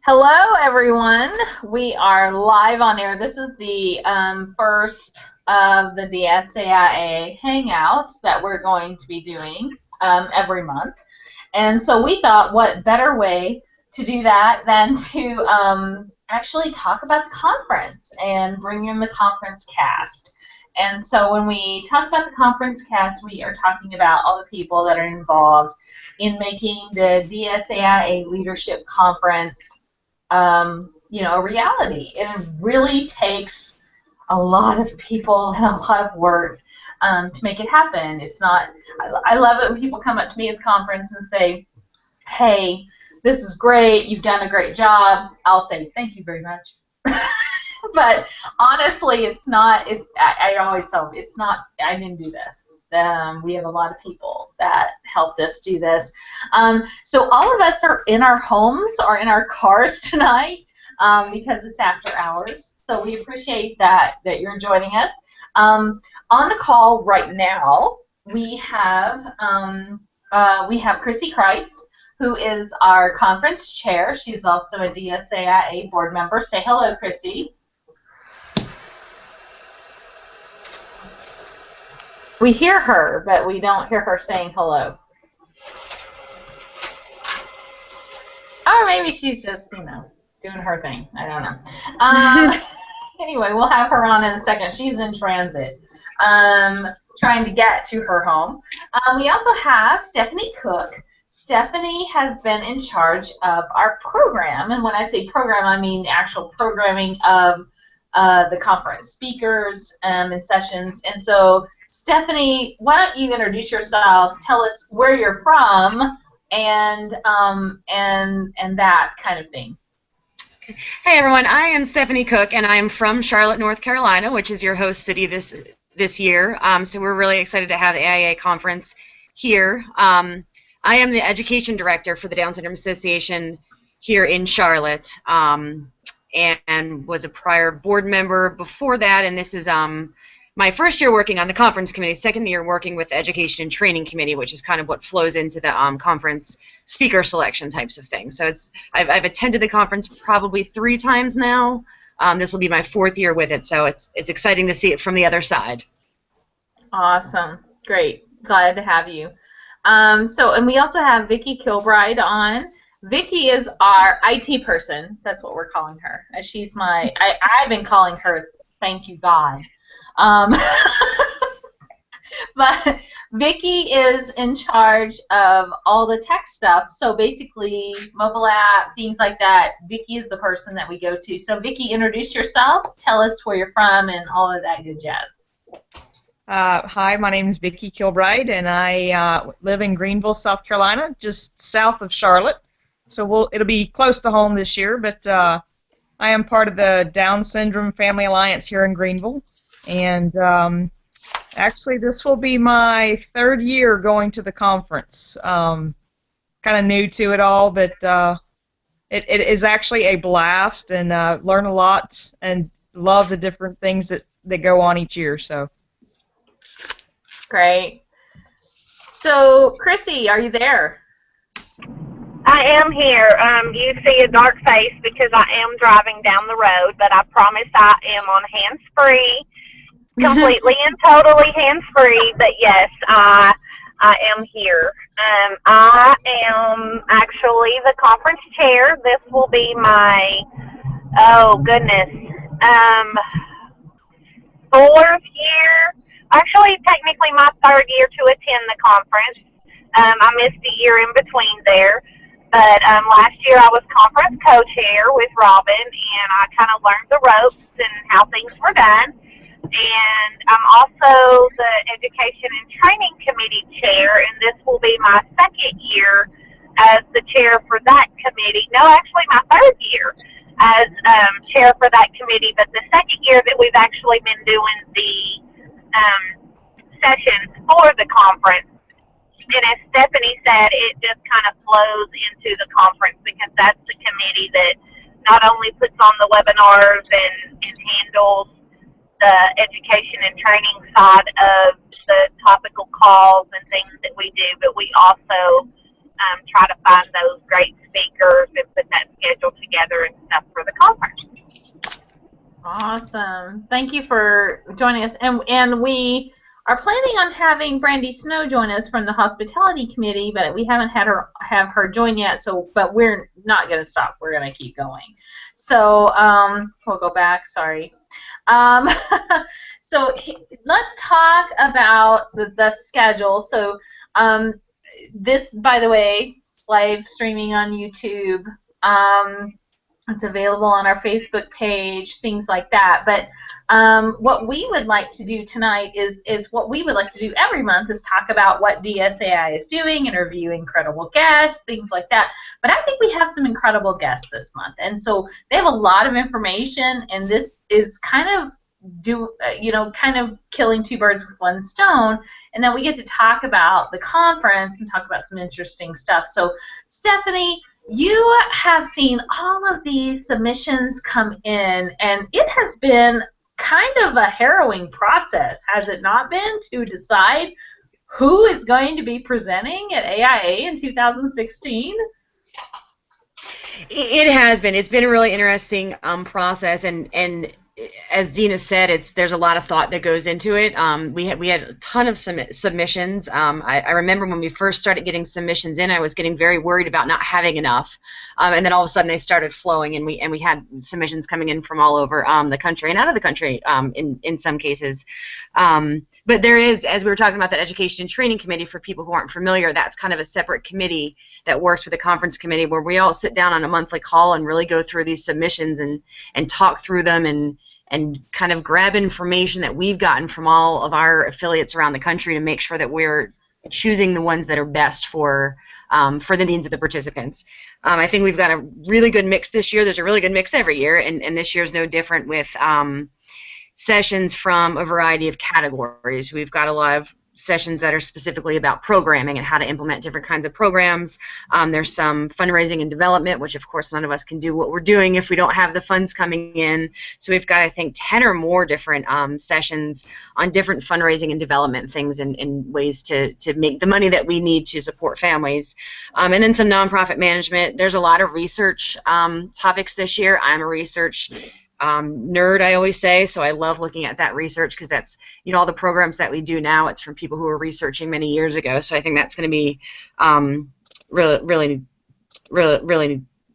Hello, everyone. We are live on air. This is the first of the DSAIA Hangouts that we're going to be doing every month. And so we thought, what better way to do that than to actually talk about the conference and bring in the conference cast. And so when we talk about the conference cast, we are talking about all the people that are involved in making the DSAIA Leadership Conference a reality. It really takes a lot of people and a lot of work to make it happen. It's not. I love it when people come up to me at the conference and say, "Hey, this is great. You've done a great job." I'll say, "Thank you very much." But honestly, it's not. I always tell them it's not. I didn't do this. We have a lot of people that helped us do this. So all of us are in our homes or in our cars tonight because it's after hours. So we appreciate that you're joining us. On the call right now, we have Chrissy Kreitz, who is our conference chair. She's also a DSAIA board member. Say hello, Chrissy. We hear her, but we don't hear her saying hello. Or maybe she's just, doing her thing. I don't know. Anyway, we'll have her on in a second. She's in transit, trying to get to her home. We also have Stephanie Cook. Stephanie has been in charge of our program. And when I say program, I mean the actual programming of the conference speakers and sessions. And so, Stephanie, why don't you introduce yourself? Tell us where you're from, and that kind of thing. Hey everyone, I am Stephanie Cook, and I'm from Charlotte, North Carolina, which is your host city this year. So we're really excited to have the AIA conference here. I am the education director for the Down Syndrome Association here in Charlotte, and was a prior board member before that, and this is my first year working on the conference committee, second year working with the education and training committee, which is kind of what flows into the conference speaker selection types of things. So I've attended the conference probably 3 times now. This will be my 4th year with it, so it's exciting to see it from the other side. Awesome. Great. Glad to have you. And we also have Vicki Kilbride on. Vicki is our IT person. That's what we're calling her. She's I've been calling her Thank You God. But Vicki is in charge of all the tech stuff. So basically, mobile app, things like that. Vicki is the person that we go to. So Vicki, introduce yourself. Tell us where you're from and all of that good jazz. Hi, my name is Vicki Kilbride, and I live in Greenville, South Carolina, just south of Charlotte. So it'll be close to home this year, but I am part of the Down Syndrome Family Alliance here in Greenville. And actually, this will be my 3rd year going to the conference. Kind of new to it all, but it is actually a blast, and learn a lot and love the different things that go on each year. So great. So, Chrissy, are you there? I am here. You see a dark face because I am driving down the road, but I promise I am on hands-free. Completely and totally hands-free, but yes, I am here. I am actually the conference chair. This will be my, 4th year. Actually, technically my 3rd year to attend the conference. I missed a year in between there. But last year I was conference co-chair with Robin, and I kind of learned the ropes and how things were done. And I'm also the Education and Training Committee chair, and this will be my 2nd year as the chair for that committee. No, actually my 3rd year as chair for that committee, but the 2nd year that we've actually been doing the sessions for the conference. And as Stephanie said, it just kind of flows into the conference because that's the committee that not only puts on the webinars and handles the education and training side of the topical calls and things that we do, but we also try to find those great speakers and put that schedule together Awesome. Thank you for joining us. And we are planning on having Brandy Snow join us from the hospitality committee, but we haven't had her join yet. So, but we're not going to stop. We're going to keep going. So we'll go back. Sorry. Um, so let's talk about the schedule. So this, by the way, live streaming on YouTube. It's available on our Facebook page, things like that. But what we would like to do tonight is what we would like to do every month is talk about what DSAI is doing, interview incredible guests, things like that. But I think we have some incredible guests this month, and so they have a lot of information, and this is kind of kind of killing two birds with one stone, and then we get to talk about the conference and talk about some interesting stuff. So, Stephanie, you have seen all of these submissions come in, and it has been kind of a harrowing process, has it not been, to decide who is going to be presenting at AIA in 2016? It has been. It's been a really interesting process, and as Dina said, there's a lot of thought that goes into it. We had a ton of submissions. I remember when we first started getting submissions in, I was getting very worried about not having enough, and then all of a sudden they started flowing, and we had submissions coming in from all over the country and out of the country in some cases. But there is, as we were talking about, that education and training committee. For people who aren't familiar, that's kind of a separate committee that works with the conference committee, where we all sit down on a monthly call and really go through these submissions and talk through them and kind of grab information that we've gotten from all of our affiliates around the country to make sure that we're choosing the ones that are best for the needs of the participants. I think we've got a really good mix this year. There's a really good mix every year, and this year's no different with sessions from a variety of categories. We've got a lot of sessions that are specifically about programming and how to implement different kinds of programs. There's some fundraising and development, which of course none of us can do what we're doing if we don't have the funds coming in. So we've got, I think, 10 or more different sessions on different fundraising and development things and ways to make the money that we need to support families. And then some nonprofit management. There's a lot of research topics this year. I'm a research nerd, I always say, so I love looking at that research because that's, all the programs that we do now, it's from people who were researching many years ago. So I think that's going to be really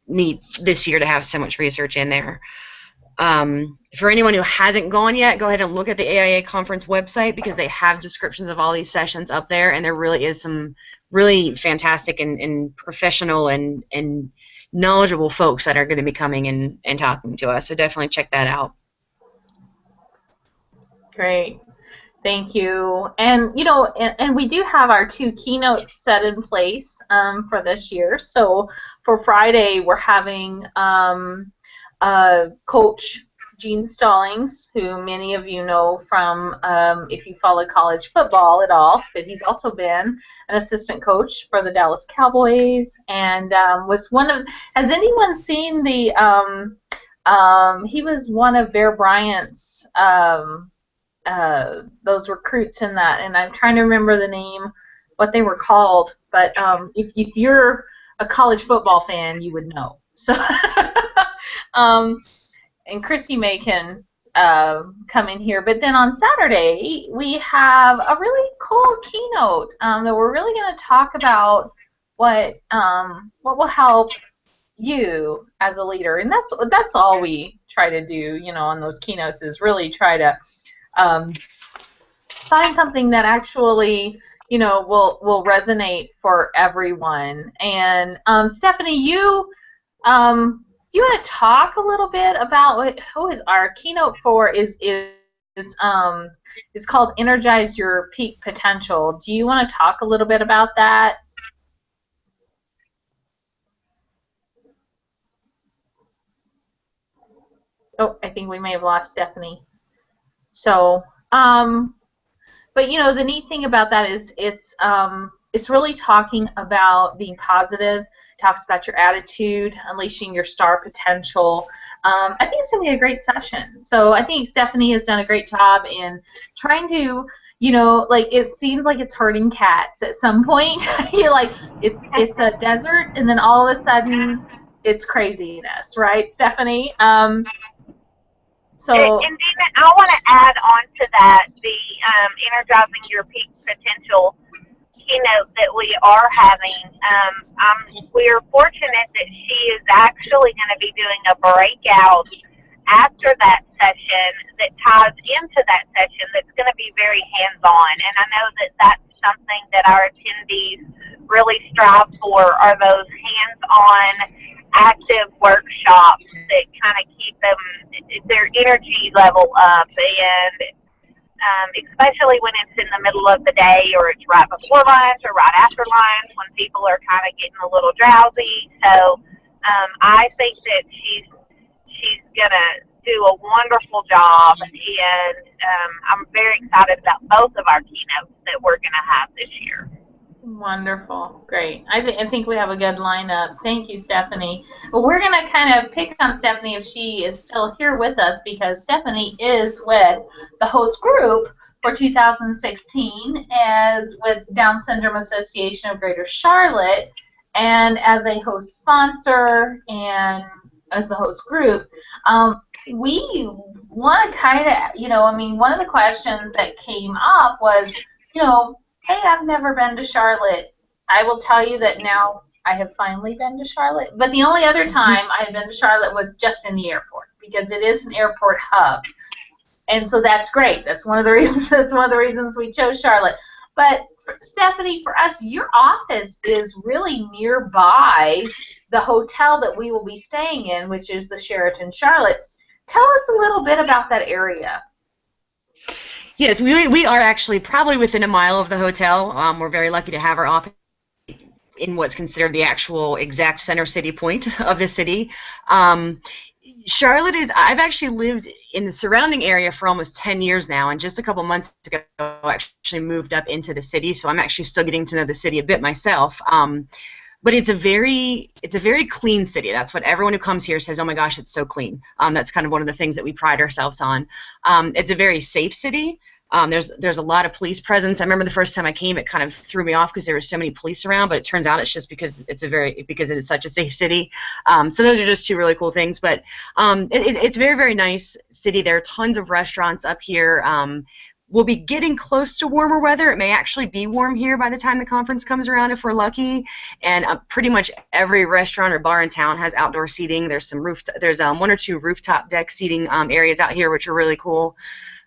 neat this year to have so much research in there. For anyone who hasn't gone yet, go ahead and look at the AIA conference website because they have descriptions of all these sessions up there, and there really is some really fantastic and professional and knowledgeable folks that are going to be coming and talking to us. So definitely check that out. Great. Thank you. And, and we do have our 2 keynotes set in place for this year. So for Friday, we're having Coach Gene Stallings, who many of you know from if you follow college football at all, but he's also been an assistant coach for the Dallas Cowboys and was one of. Has anyone seen the? He was one of Bear Bryant's those recruits in that, and I'm trying to remember the name, what they were called. But if you're a college football fan, you would know. So. And Christy May can come in here. But then on Saturday, we have a really cool keynote that we're really going to talk about what will help you as a leader. And that's all we try to do, on those keynotes is really try to find something that actually, will resonate for everyone. And Stephanie, you do you want to talk a little bit about who is our keynote for? Is called Energize Your Peak Potential. Do you want to talk a little bit about that? Oh, I think we may have lost Stephanie. So, but the neat thing about that is it's really talking about being positive. Talks about your attitude, unleashing your star potential. I think it's going to be a great session. So I think Stephanie has done a great job in trying to, it seems like it's herding cats at some point. You're like, it's a desert, and then all of a sudden it's craziness, right, Stephanie? So, And Dina, I want to add on to that the energizing your peak potential keynote that we are having. We're fortunate that she is actually going to be doing a breakout after that session that ties into that session that's going to be very hands-on. And I know that that's something that our attendees really strive for, are those hands-on active workshops that kind of keep their energy level up, and especially when it's in the middle of the day, or it's right before lunch or right after lunch when people are kind of getting a little drowsy. So I think that she's gonna do a wonderful job, and I'm very excited about both of our keynotes that we're gonna have this year. wonderful. Great. I think we have a good lineup. Thank you, Stephanie. Well, we're going to kind of pick on Stephanie if she is still here with us, because Stephanie is with the host group for 2016 as with Down Syndrome Association of Greater Charlotte, and as a host sponsor and as the host group. We want to kind of, I mean, one of the questions that came up was, hey, I've never been to Charlotte. I will tell you that now I have finally been to Charlotte. But the only other time I had been to Charlotte was just in the airport, because it is an airport hub. And so that's great. That's one of the reasons. That's one of the reasons we chose Charlotte. But Stephanie, for us, your office is really nearby the hotel that we will be staying in, which is the Sheraton Charlotte. Tell us a little bit about that area. Yes, we are actually probably within a mile of the hotel. We're very lucky to have our office in what's considered the actual exact center city point of the city. Charlotte is, I've actually lived in the surrounding area for almost 10 years now, and just a couple months ago I actually moved up into the city, so I'm actually still getting to know the city a bit myself. But it's a very clean city. That's what everyone who comes here says, oh my gosh, it's so clean. That's kind of one of the things that we pride ourselves on. It's a very safe city. There's a lot of police presence. I remember the first time I came, it kind of threw me off because there were so many police around, but it turns out it's just because it is such a safe city. So those are just two really cool things. But it's a very, very nice city. There are tons of restaurants up here. We'll be getting close to warmer weather. It may actually be warm here by the time the conference comes around if we're lucky. And pretty much every restaurant or bar in town has outdoor seating. There's one or two rooftop deck seating areas out here, which are really cool.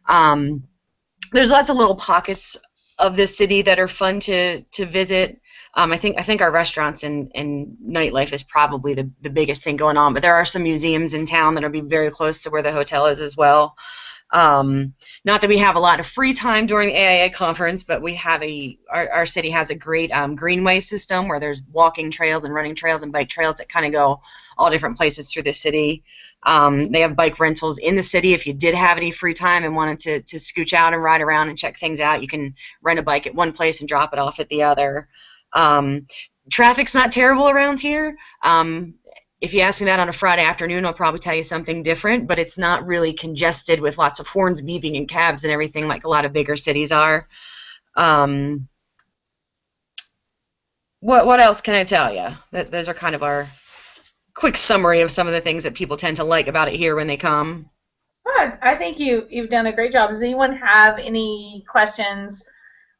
There's lots of little pockets of this city that are fun to visit. I think our restaurants and nightlife is probably the biggest thing going on. But there are some museums in town that'll be very close to where the hotel is as well. Not that we have a lot of free time during the AIA conference, but we have our city has a great greenway system where there's walking trails and running trails and bike trails that kind of go all different places through the city. They have bike rentals in the city. If you did have any free time and wanted to scooch out and ride around and check things out, you can rent a bike at one place and drop it off at the other. Traffic's not terrible around here. If you ask me that on a Friday afternoon, I'll probably tell you something different, but it's not really congested with lots of horns beeping and cabs and everything like a lot of bigger cities are. What else can I tell you? Those are kind of our quick summary of some of the things that people tend to like about it here when they come. Good. I think you've done a great job. Does anyone have any questions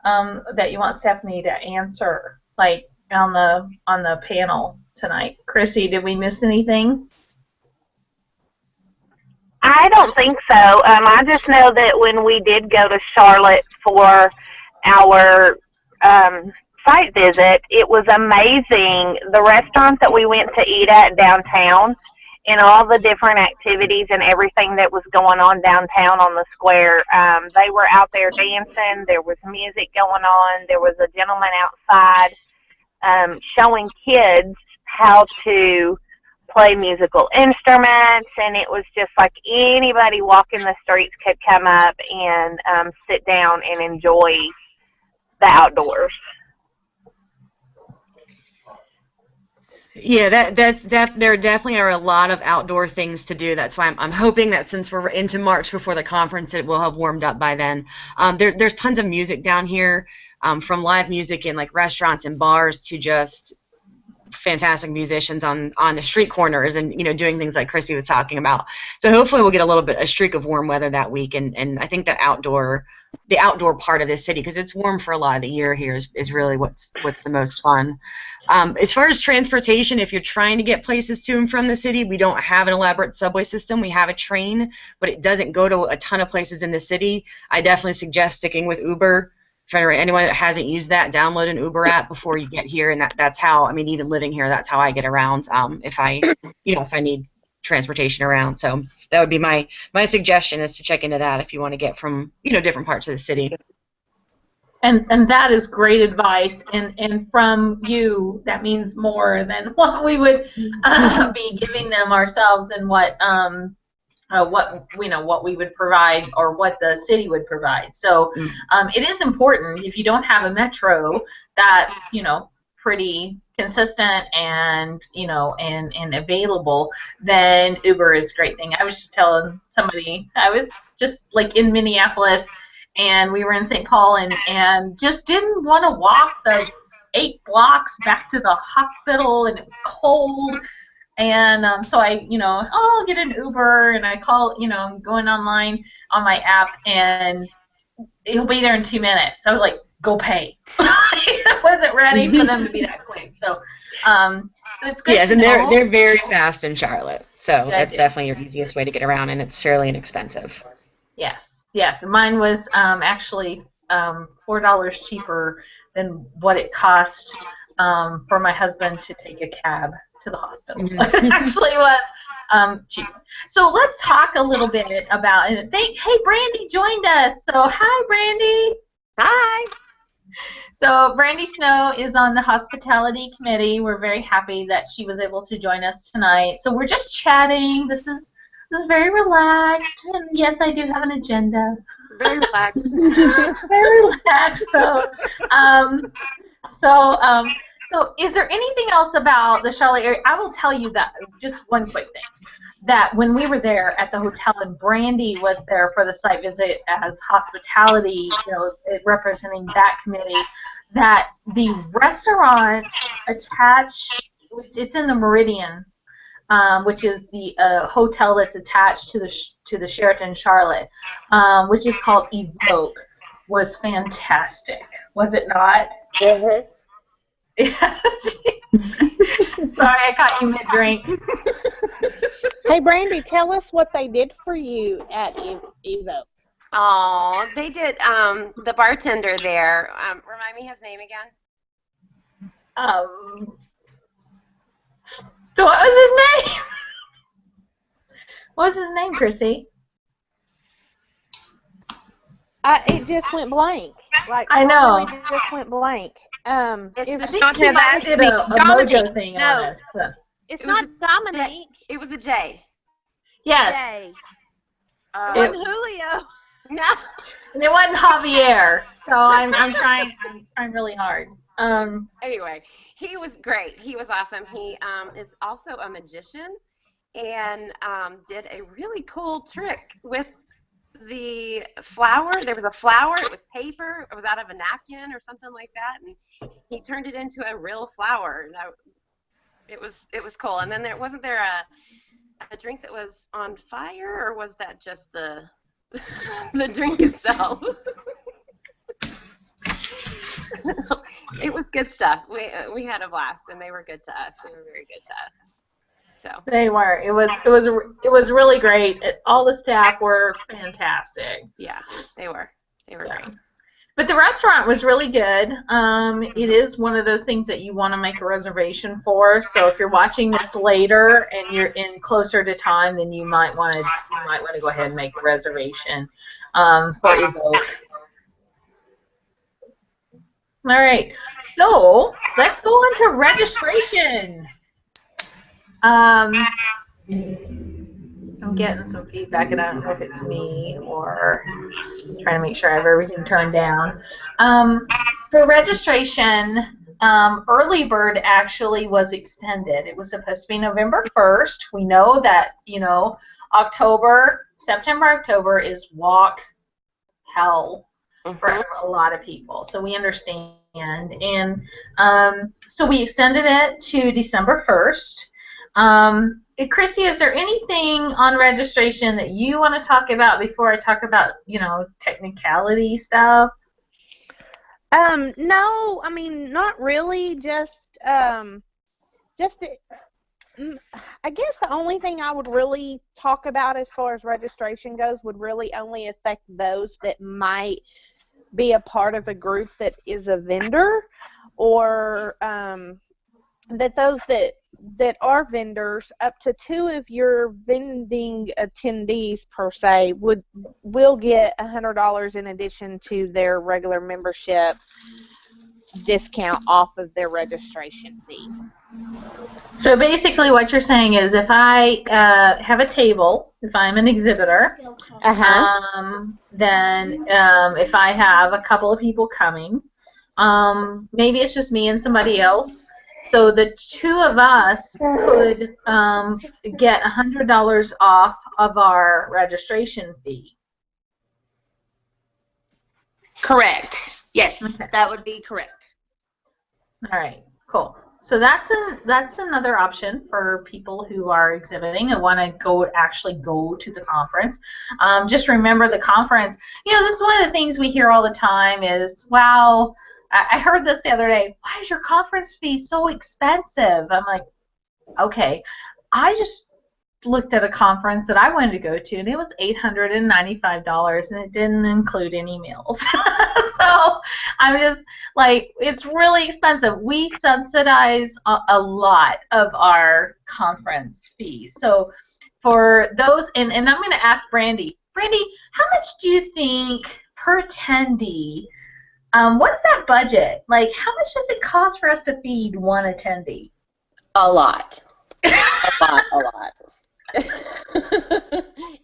that you want Stephanie to answer, like on the panel tonight? Chrissy, did we miss anything? I don't think so. I just know that when we did go to Charlotte for our site visit, it was amazing. The restaurant that we went to eat at downtown and all the different activities and everything that was going on downtown on the square, they were out there dancing. There was music going on. There was a gentleman outside showing kids how to play musical instruments, and it was just like anybody walking the streets could come up and sit down and enjoy the outdoors. Yeah, there definitely are a lot of outdoor things to do. That's why I'm hoping that since we're into March before the conference, it will have warmed up by then. There's tons of music down here, from live music in like restaurants and bars to just fantastic musicians on the street corners and, you know, doing things like Chrissy was talking about. So hopefully we'll get a streak of warm weather that week, and I think the outdoor part of this city, because it's warm for a lot of the year here, is really what's the most fun. As far as transportation, if you're trying to get places to and from the city, we don't have an elaborate subway system. We have a train, but it doesn't go to a ton of places in the city. I definitely suggest sticking with Uber. For anyone that hasn't used that, download an Uber app before you get here, and that's how, I mean, even living here, that's how I get around if I need transportation around. So that would be my suggestion, is to check into that if you want to get from, you know, different parts of the city. And that is great advice, and from you, that means more than what we would be giving them ourselves, and what we would provide, or what the city would provide. So it is important, if you don't have a metro that's, you know, pretty consistent and, you know, and available, then Uber is a great thing. I was just telling somebody, I was just like in Minneapolis, and we were in St. Paul, and just didn't want to walk the 8 blocks back to the hospital, and it was cold. And so I, you know, I'll get an Uber, and I call, you know, I'm going online on my app, and he'll be there in 2 minutes. I was like, go pay. I wasn't ready for them to be that quick. So it's good. Yes, and they're very fast in Charlotte. So that's definitely your easiest way to get around, and it's fairly inexpensive. Yes. Yes, mine was actually $4 cheaper than what it cost for my husband to take a cab to the hospital. So it actually was cheaper. So let's talk a little bit about it. Hey, Brandy joined us. So hi, Brandy. Hi. So Brandy Snow is on the hospitality committee. We're very happy that she was able to join us tonight. So we're just chatting. This is very relaxed, and yes, I do have an agenda. Very relaxed. Very relaxed. So is there anything else about the Charlotte area? I will tell you that, just one quick thing, that when we were there at the hotel, and Brandy was there for the site visit as hospitality, you know, representing that committee, that the restaurant attached, it's in the Meridian, which is the hotel that's attached to the Sheraton Charlotte, which is called Evoke, was fantastic. Was it not? Mm-hmm. Yes. Sorry, I caught you mid-drink. Hey, Brandy, tell us what they did for you at Evoke. Oh, they did. The bartender there. Remind me his name again. So what was his name? What was his name, Chrissy? It just went blank. Like, I know. It just went blank. I think he might have did a mojo thing on us. So. It's not Dominique. It was a J. Yes. J. It wasn't Julio. No. And it wasn't Javier. So I'm trying really hard. Anyway, he was great. He was awesome. He is also a magician, and did a really cool trick with the flower. There was a flower. It was paper. It was out of a napkin or something like that, and he turned it into a real flower. It was cool. And then wasn't there a drink that was on fire, or was that just the the drink itself? It was good stuff. We had a blast, and they were good to us. They were very good to us. So they were. It was really great. All the staff were fantastic. Yeah, they were. They were great. But the restaurant was really good. It is one of those things that you want to make a reservation for. So if you're watching this later and you're in closer to time, then you might want to go ahead and make a reservation for Evoke. All right, so let's go on to registration. I'm getting some feedback, and I don't know if it's me or trying to make sure I have everything turned down. For registration, early bird actually was extended. It was supposed to be November 1st. We know that, you know, September, October is walk hell for a lot of people. So we understand And so we extended it to December 1st. Chrissy, is there anything on registration that you want to talk about before I talk about, technicality stuff? No, I mean, not really. Just I guess the only thing I would really talk about as far as registration goes would really only affect those that might be a part of a group that is a vendor, or that those that are vendors, up to 2 of your vending attendees per se will get $100 in addition to their regular membership discount off of their registration fee. So basically what you're saying is if I have a table, if I'm an exhibitor, then if I have a couple of people coming, maybe it's just me and somebody else, so the 2 of us could get $100 off of our registration fee. Correct. Yes, Okay. that would be correct. All right, cool. So that's another option for people who are exhibiting and want to actually go to the conference. Just remember the conference. This is one of the things we hear all the time is, wow, I heard this the other day. Why is your conference fee so expensive? I'm like, okay, I just looked at a conference that I wanted to go to, and it was $895, and it didn't include any meals. So I'm just like, it's really expensive. We subsidize a lot of our conference fees. So for those, and I'm going to ask Brandy. Brandy, how much do you think per attendee? What's that budget? Like, how much does it cost for us to feed one attendee? A lot. A lot.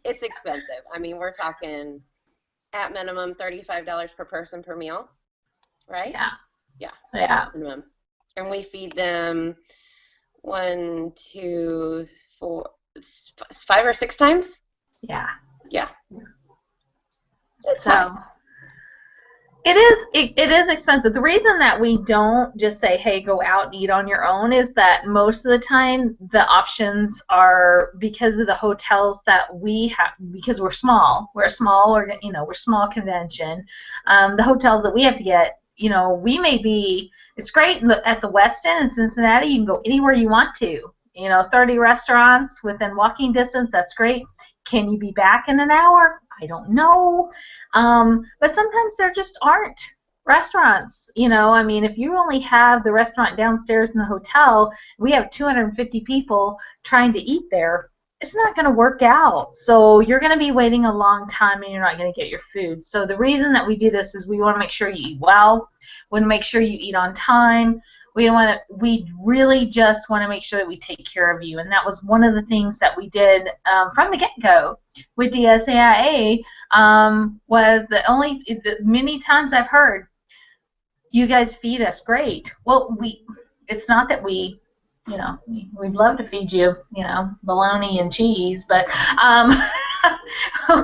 It's expensive. I mean, we're talking at minimum $35 per person per meal, right? Yeah. Minimum. And we feed them 1, 2, 4, 5 or 6 times. Yeah. It's so. It is expensive. The reason that we don't just say, hey, go out and eat on your own is that most of the time the options are, because of the hotels that we have, because we're small. We're a small convention. The hotels that we have to get, we may be, it's great at the West End in Cincinnati. You can go anywhere you want to. 30 restaurants within walking distance, that's great. Can you be back in an hour? I don't know. But sometimes there just aren't restaurants. I mean, if you only have the restaurant downstairs in the hotel, we have 250 people trying to eat there, it's not going to work out. So you're going to be waiting a long time and you're not going to get your food. So the reason that we do this is we want to make sure you eat well. We want to make sure you eat on time. We really just want to make sure that we take care of you. And that was one of the things that we did from the get-go with DSAIA, was the many times I've heard, you guys feed us great. Well, it's not that we'd love to feed you, bologna and cheese, but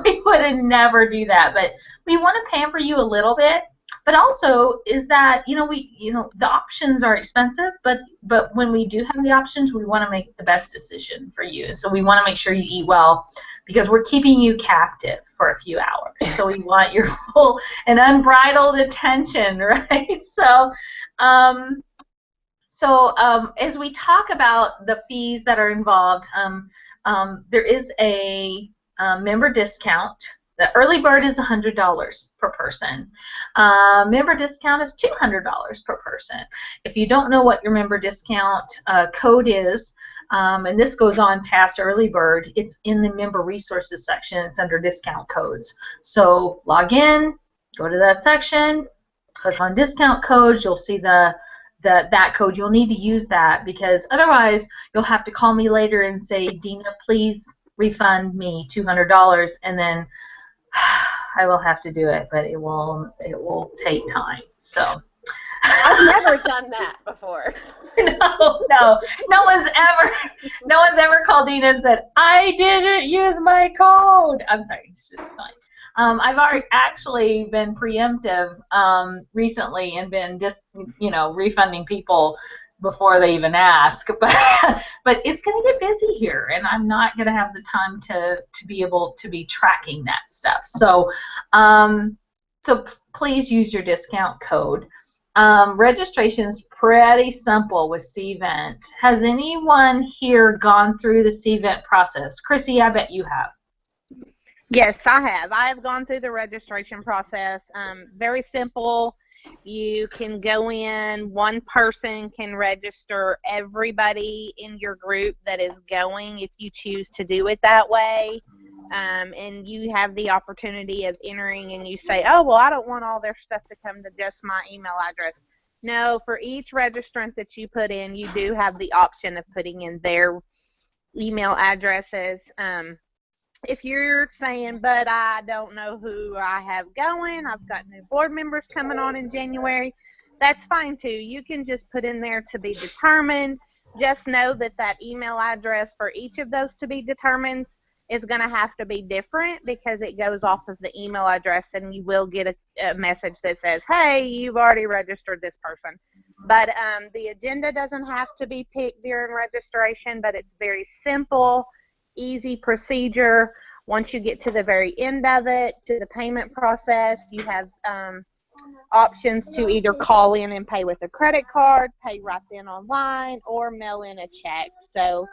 we would never do that. But we want to pamper you a little bit. But also is that, the options are expensive, but when we do have the options, we want to make the best decision for you. And so we want to make sure you eat well, because we're keeping you captive for a few hours. So we want your full and unbridled attention, right? So as we talk about the fees that are involved, there is a member discount. The early bird is $100 per person. Member discount is $200 per person. If you don't know what your member discount code is, and this goes on past early bird, it's in the member resources section. It's under discount codes. So log in, go to that section, click on discount codes. You'll see that code. You'll need to use that, because otherwise you'll have to call me later and say, Dina, please refund me $200, and then I will have to do it, but it will take time. So I've never done that before. No one's ever called Dina and said, I didn't use my code. I'm sorry, it's just fine. I've already actually been preemptive recently and been just, refunding people before they even ask. But it's going to get busy here, and I'm not going to have the time to be able to be tracking that stuff. So please use your discount code. Registration's pretty simple with Cvent. Has anyone here gone through the Cvent process? Chrissy, I bet you have. Yes, I have. I have gone through the registration process. Very simple. You can go in, one person can register everybody in your group that is going if you choose to do it that way. And you have the opportunity of entering, and you say, oh, well, I don't want all their stuff to come to just my email address. No, for each registrant that you put in, you do have the option of putting in their email addresses. If you're saying, but I don't know who I have going, I've got new board members coming on in January, that's fine too. You can just put in there to be determined. Just know that that email address for each of those to be determined is going to have to be different, because it goes off of the email address, and you will get a message that says, hey, you've already registered this person. But the agenda doesn't have to be picked during registration, but it's very simple, easy procedure. Once you get to the very end of it, to the payment process, you have options to either call in and pay with a credit card, pay right then online, or mail in a check. So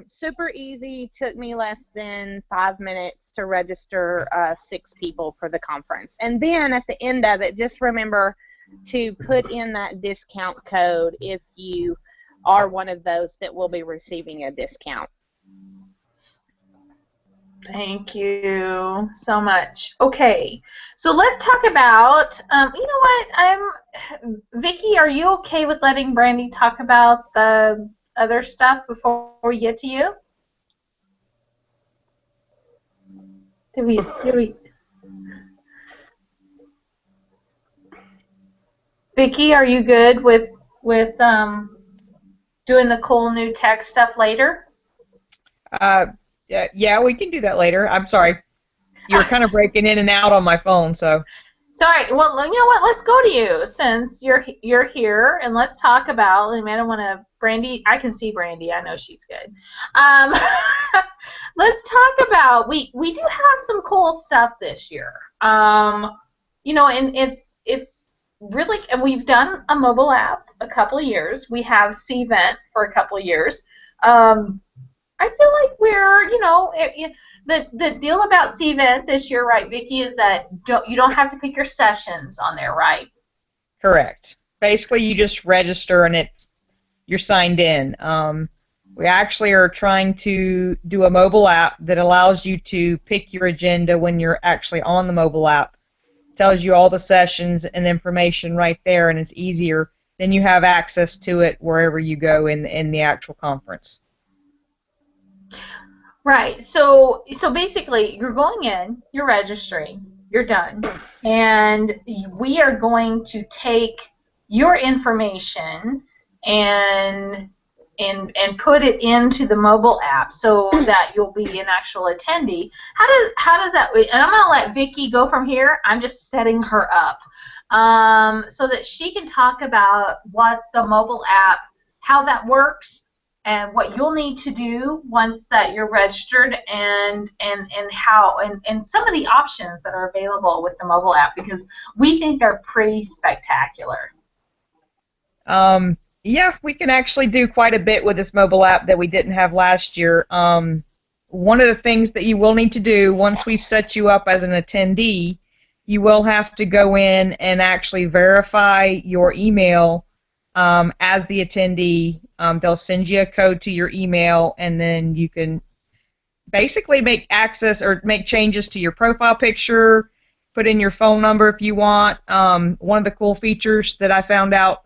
super easy. Took me less than 5 minutes to register 6 people for the conference. And then at the end of it, just remember to put in that discount code if you are one of those that will be receiving a discount. Thank you so much. Okay, so let's talk about, you know what, Vicki, are you okay with letting Brandy talk about the other stuff before we get to you? Did we? Vicki, are you good with doing the cool new tech stuff later? Yeah, we can do that later. I'm sorry. You were kind of breaking in and out on my phone, so. Sorry. Well, you know what? Let's go to you since you're here, and let's talk about. I mean, I don't want to. Brandy, I can see Brandy. I know she's good. Let's talk about. We do have some cool stuff this year. You know, and it's really. And we've done a mobile app a couple of years. We have Cvent for a couple of years. I feel like we're, you know, the deal about Cvent this year, right, Vicki, is that you don't have to pick your sessions on there, right? Correct. Basically, you just register and you're signed in. We actually are trying to do a mobile app that allows you to pick your agenda when you're actually on the mobile app. It tells you all the sessions and information right there, and it's easier. Then you have access to it wherever you go in the actual conference. Right. So basically, you're going in, you're registering, you're done, and we are going to take your information and put it into the mobile app so that you'll be an actual attendee. How does that? And I'm going to let Vicki go from here. I'm just setting her up so that she can talk about what the mobile app, how that works, and what you'll need to do once that you're registered, and how and some of the options that are available with the mobile app, because we think they're pretty spectacular. Yeah, we can actually do quite a bit with this mobile app that we didn't have last year. One of the things that you will need to do once we've set you up as an attendee, you will have to go in and actually verify your email as the attendee. They'll send you a code to your email, and then you can basically make access or make changes to your profile picture, put in your phone number if you want. One of the cool features that I found out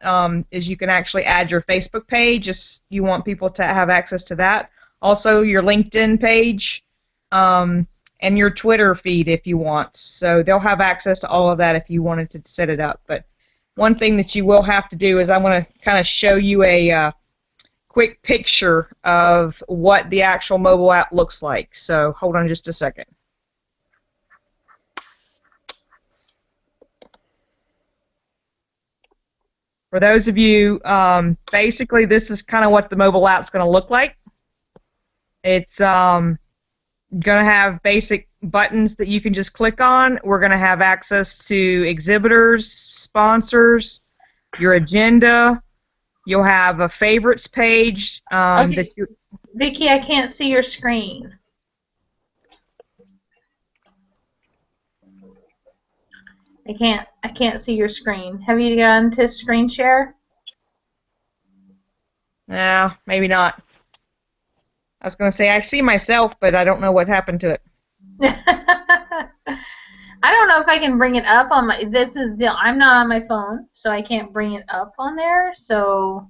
is you can actually add your Facebook page if you want people to have access to that. Also, your LinkedIn page and your Twitter feed if you want. So they'll have access to all of that if you wanted to set it up. But one thing that you will have to do is I want to kind of show you a quick picture of what the actual mobile app looks like. So hold on just a second. For those of you, basically this is kind of what the mobile app's going to look like. It's going to have basic buttons that you can just click on. We're going to have access to exhibitors, sponsors, your agenda. You'll have a favorites page. Okay. Vicki, I can't see your screen. I can't see your screen. Have you gone to screen share? No, maybe not. I was going to say I see myself, but I don't know what happened to it. I don't know if I can bring it up on my. I'm not on my phone, so I can't bring it up on there. So.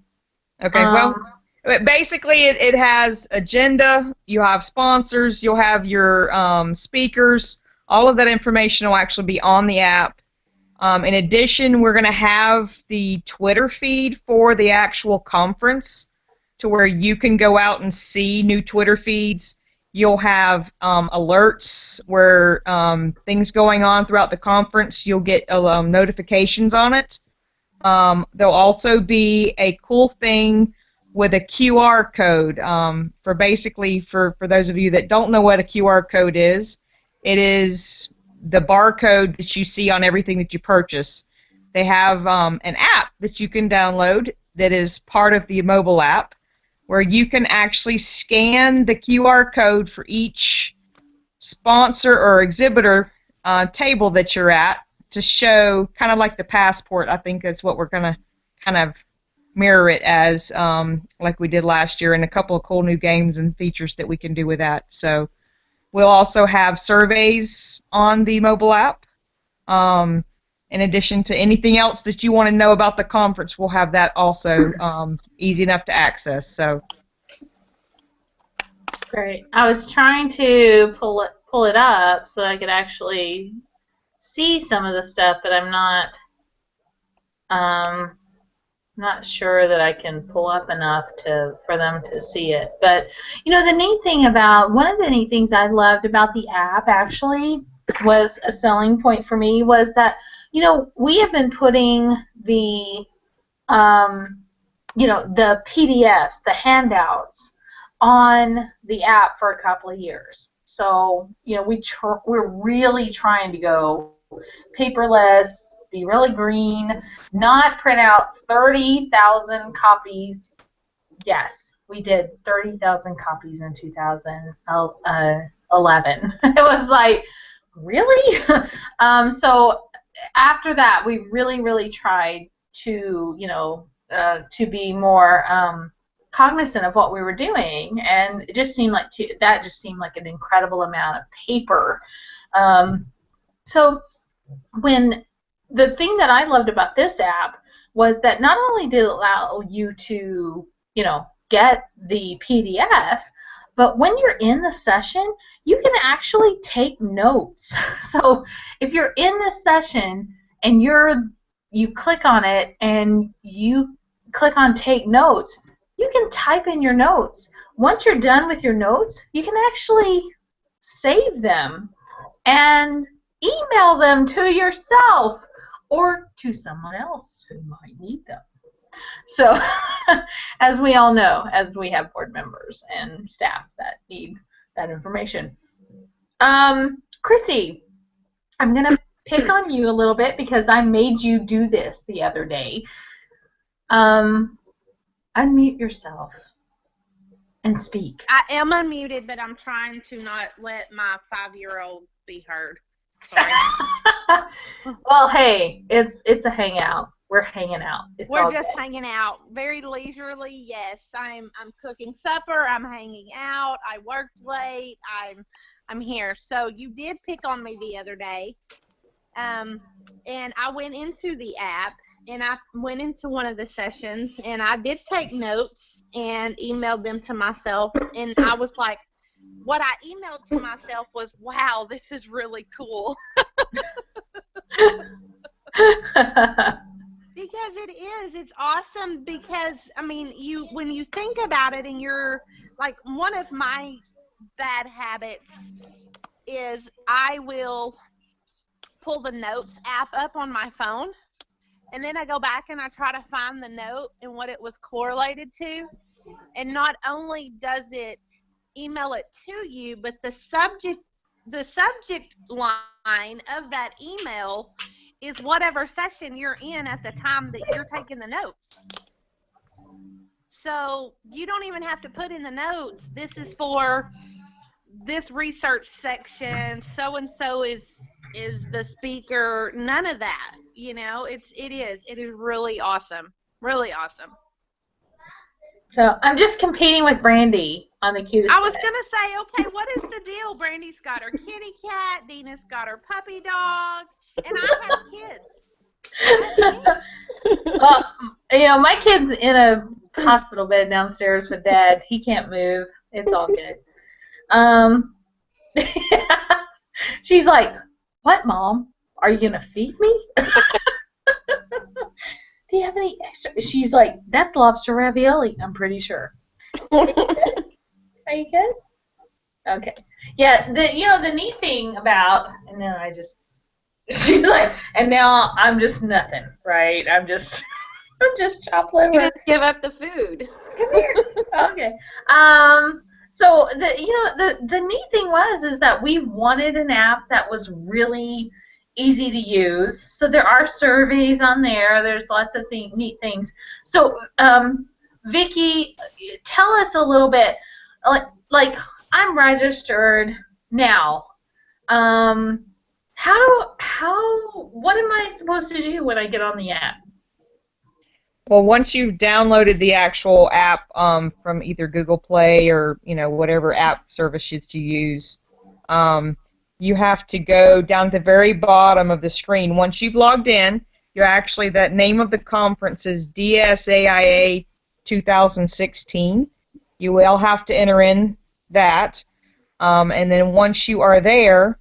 Okay. Well, basically it has agenda. You have sponsors. You'll have your speakers. All of that information will actually be on the app. In addition, we're going to have the Twitter feed for the actual conference, to where you can go out and see new Twitter feeds. You'll have alerts where things going on throughout the conference, you'll get notifications on it. There'll also be a cool thing with a QR code for those of you that don't know what a QR code is. It is the barcode that you see on everything that you purchase. They have an app that you can download that is part of the mobile app, where you can actually scan the QR code for each sponsor or exhibitor table that you're at to show, kind of like the passport. I think that's what we're going to kind of mirror it as, like we did last year, and a couple of cool new games and features that we can do with that. So we'll also have surveys on the mobile app. In addition to anything else that you want to know about the conference, we'll have that also easy enough to access. So great. I was trying to pull it up so I could actually see some of the stuff, but I'm not sure that I can pull up enough for them to see it. But one of the neat things I loved about the app actually was a selling point for me was that we have been putting the the PDFs, the handouts on the app for a couple of years. So we're really trying to go paperless, be really green, not print out 30,000 copies. Yes, we did 30,000 copies in 2011. It was like, really? So after that, we really, really tried to, to be more cognizant of what we were doing, and it just seemed like an incredible amount of paper. So when the thing that I loved about this app was that not only did it allow you to, get the PDF, but when you're in the session, you can actually take notes. So if you're in this session and you click on it and you click on Take Notes, you can type in your notes. Once you're done with your notes, you can actually save them and email them to yourself or to someone else who might need them. So, as we all know, as we have board members and staff that need that information. Chrissy, I'm going to pick on you a little bit because I made you do this the other day. Unmute yourself and speak. I am unmuted, but I'm trying to not let my 5-year-old be heard. Sorry. Well, hey, it's a hangout. We're hanging out. We're just hanging out, very leisurely. Yes, I'm cooking supper. I'm hanging out. I worked late. I'm here. So you did pick on me the other day, and I went into the app and I went into one of the sessions and I did take notes and emailed them to myself, and I was like, what I emailed to myself was, wow, this is really cool. Because it is. It's awesome because, I mean, when you think about it, and you're, like, one of my bad habits is I will pull the Notes app up on my phone, and then I go back and I try to find the note and what it was correlated to. And not only does it email it to you, but the subject line of that email is whatever session you're in at the time that you're taking the notes. So you don't even have to put in the notes, this is for this research section, so and so is the speaker. None of that. You know, it is really awesome. Really awesome. So I'm just competing with Brandy on the cutest. I was gonna say, okay, what is the deal? Brandy's got her kitty cat, Dina's got her puppy dog, and I have kids. Well, you know, my kid's in a hospital bed downstairs with Dad. He can't move. It's all good. She's like, "What, Mom? Are you gonna feed me? Do you have any extra?" She's like, "That's lobster ravioli, I'm pretty sure." Are you good? Okay. Yeah, the neat thing about, and then she's like, and now I'm just nothing, right? I'm just chopped liver. You didn't give up the food. Come here. Okay. So the neat thing is that we wanted an app that was really easy to use. So there are surveys on there. There's lots of neat things. So Vicki, tell us a little bit. Like I'm registered now. What am I supposed to do when I get on the app? Well, once you've downloaded the actual app from either Google Play or whatever app services you use, you have to go down to the very bottom of the screen. Once you've logged in, the name of the conference is DSAIA 2016. You will have to enter in that, and then once you are there,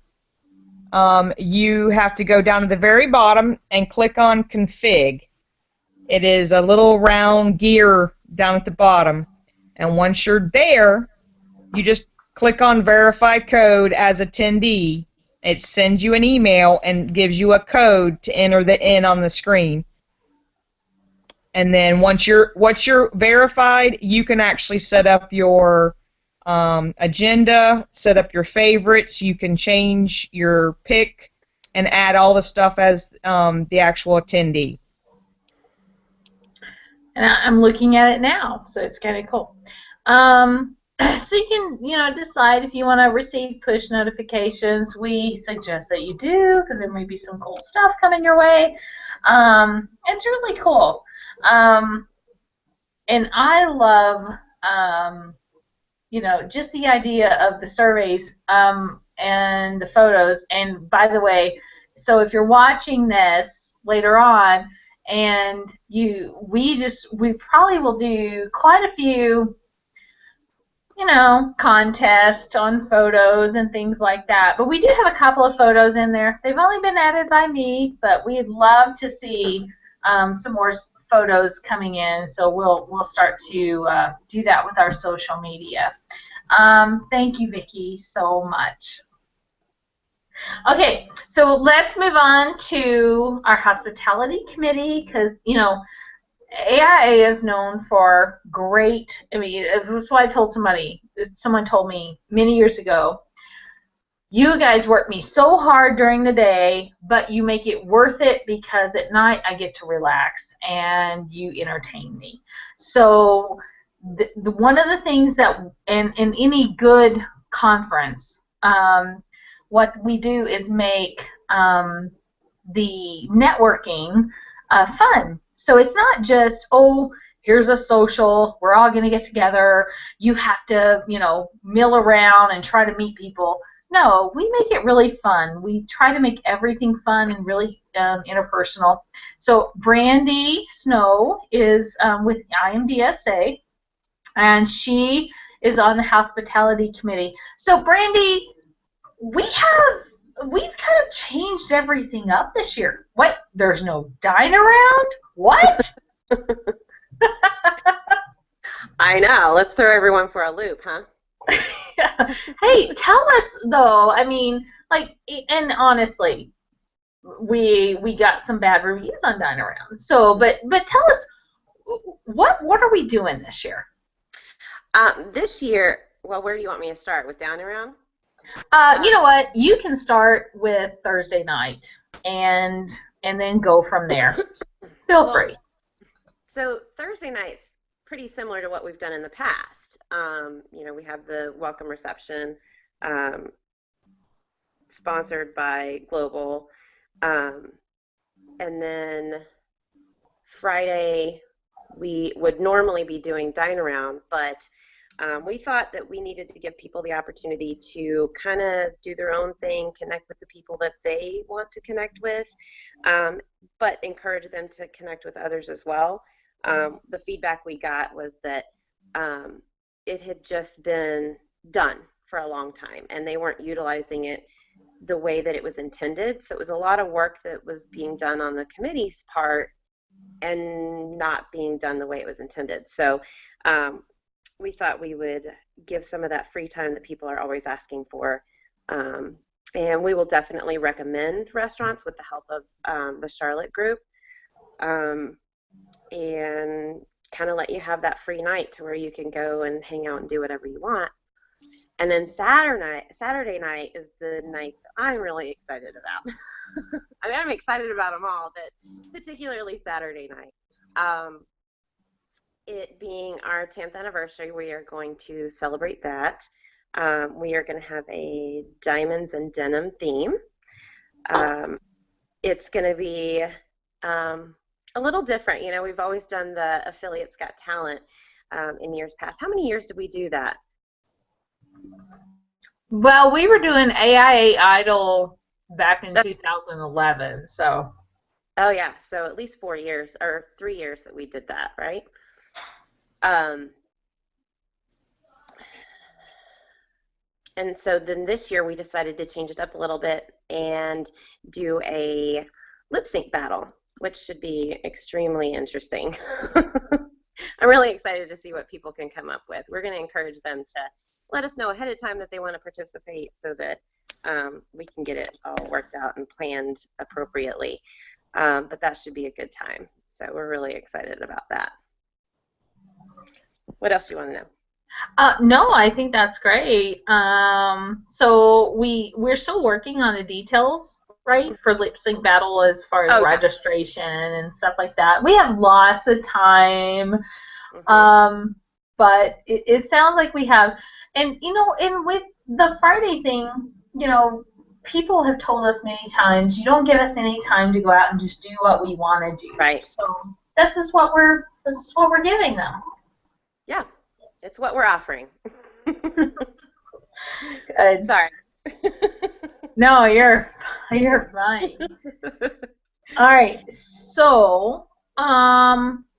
you have to go down to the very bottom and click on Config. It is a little round gear down at the bottom, and once you're there, you just click on Verify Code as attendee. It sends you an email and gives you a code to enter the in on the screen. And then once you're verified, you can actually set up your agenda, set up your favorites. You can change your pick and add all the stuff as the actual attendee. And I'm looking at it now, so it's kind of cool. So you can, decide if you want to receive push notifications. We suggest that you do, because there may be some cool stuff coming your way. It's really cool. And I love, just the idea of the surveys and the photos. And by the way, so if you're watching this later on, and we probably will do quite a few, contests on photos and things like that. But we do have a couple of photos in there. They've only been added by me, but we'd love to see some more photos coming in. So we'll start to do that with our social media. Thank you, Vicki, so much. Okay, so let's move on to our hospitality committee, because, AIA is known for great, it was what I told someone told me many years ago, you guys work me so hard during the day, but you make it worth it because at night I get to relax and you entertain me. So one of the things that in any good conference, what we do is make the networking fun. So it's not just, oh, here's a social, we're all going to get together, you have to, mill around and try to meet people. No, we make it really fun. We try to make everything fun and really interpersonal. So Brandy Snow is with IMDSA, and she is on the hospitality committee. So Brandy, we've kind of changed everything up this year. What? There's no dine around? What? I know. Let's throw everyone for a loop, huh? Hey, tell us though. And honestly, we got some bad reviews on Dine Around. So, but tell us, what are we doing this year? This year, well, where do you want me to start? With Down Around? You know what? You can start with Thursday night and then go from there. Feel free. So Thursday night's pretty similar to what we've done in the past. We have the welcome reception, sponsored by Global, and then Friday we would normally be doing Dine Around, but we thought that we needed to give people the opportunity to kind of do their own thing, connect with the people that they want to connect with, but encourage them to connect with others as well. The feedback we got was that it had just been done for a long time, and they weren't utilizing it the way that it was intended. So it was a lot of work that was being done on the committee's part and not being done the way it was intended. So we thought we would give some of that free time that people are always asking for. And we will definitely recommend restaurants with the help of the Charlotte group, and kind of let you have that free night to where you can go and hang out and do whatever you want. And then Saturday night is the night that I'm really excited about. I mean, I'm excited about them all, but particularly Saturday night. It being our 10th anniversary, we are going to celebrate that. We are going to have a diamonds and denim theme. It's going to be a little different. We've always done the Affiliates Got Talent in years past. How many years did we do that? Well, we were doing AIA Idol back in 2011, so. Oh, yeah, so at least 4 years, or 3 years that we did that, right? And so then this year we decided to change it up a little bit and do a lip sync battle, which should be extremely interesting. I'm really excited to see what people can come up with. We're going to encourage them to let us know ahead of time that they want to participate so that we can get it all worked out and planned appropriately. But that should be a good time. So we're really excited about that. What else do you want to know? No, I think that's great. So we're still working on the details, right, for lip sync battle as far as registration and stuff like that. We have lots of time, but it sounds like we have, and and with the Friday thing, people have told us many times, you don't give us any time to go out and just do what we want to do. Right. So this is what we're giving them. Yeah, it's what we're offering. Good. Sorry. No, you're fine. All right, so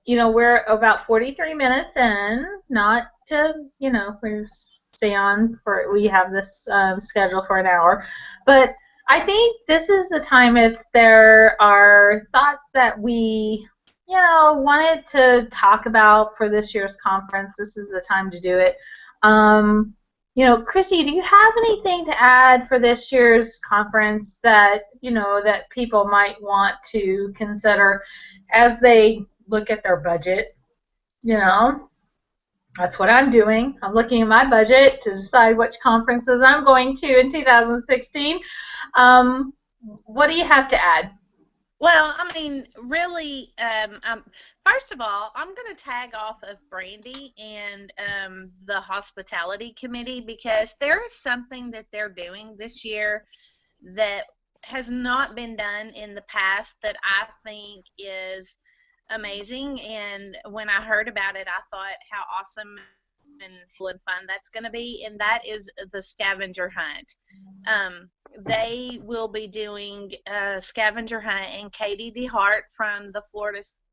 we're about 43 minutes in. Not to we're stay on for, we have this schedule for an hour, but I think this is the time, if there are thoughts that we wanted to talk about for this year's conference, this is the time to do it. Chrissy, do you have anything to add for this year's conference that that people might want to consider as they look at their budget? That's what I'm doing. I'm looking at my budget to decide which conferences I'm going to in 2016. What do you have to add? Well, I mean, really, first of all, I'm going to tag off of Brandy and the hospitality committee, because there is something that they're doing this year that has not been done in the past that I think is amazing. And when I heard about it, I thought how awesome and fun that's going to be, and that is the scavenger hunt. They will be doing a scavenger hunt, and Katie DeHart from the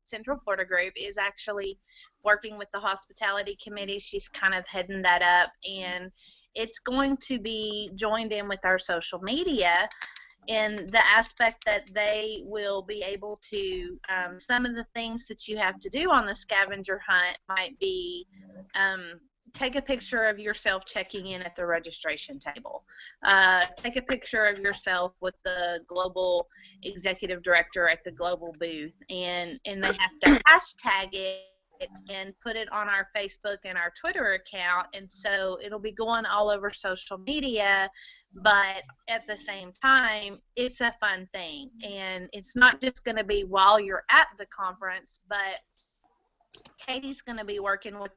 Central Florida group is actually working with the hospitality committee. She's kind of heading that up, and it's going to be joined in with our social media in the aspect that they will be able to, some of the things that you have to do on the scavenger hunt might be take a picture of yourself checking in at the registration table. Take a picture of yourself with the global executive director at the global booth, and they have to hashtag it and put it on our Facebook and our Twitter account, and so it'll be going all over social media, but at the same time, it's a fun thing, and it's not just going to be while you're at the conference, but Katie's going to be working with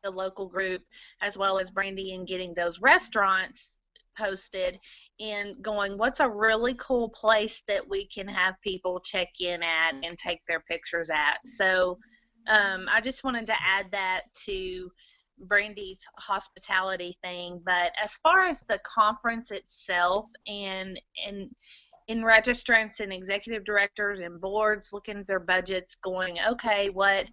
the local group as well as Brandy and getting those restaurants posted and going, what's a really cool place that we can have people check in at and take their pictures at. So I just wanted to add that to Brandy's hospitality thing. But as far as the conference itself and in registrants and executive directors and boards looking at their budgets going, okay, what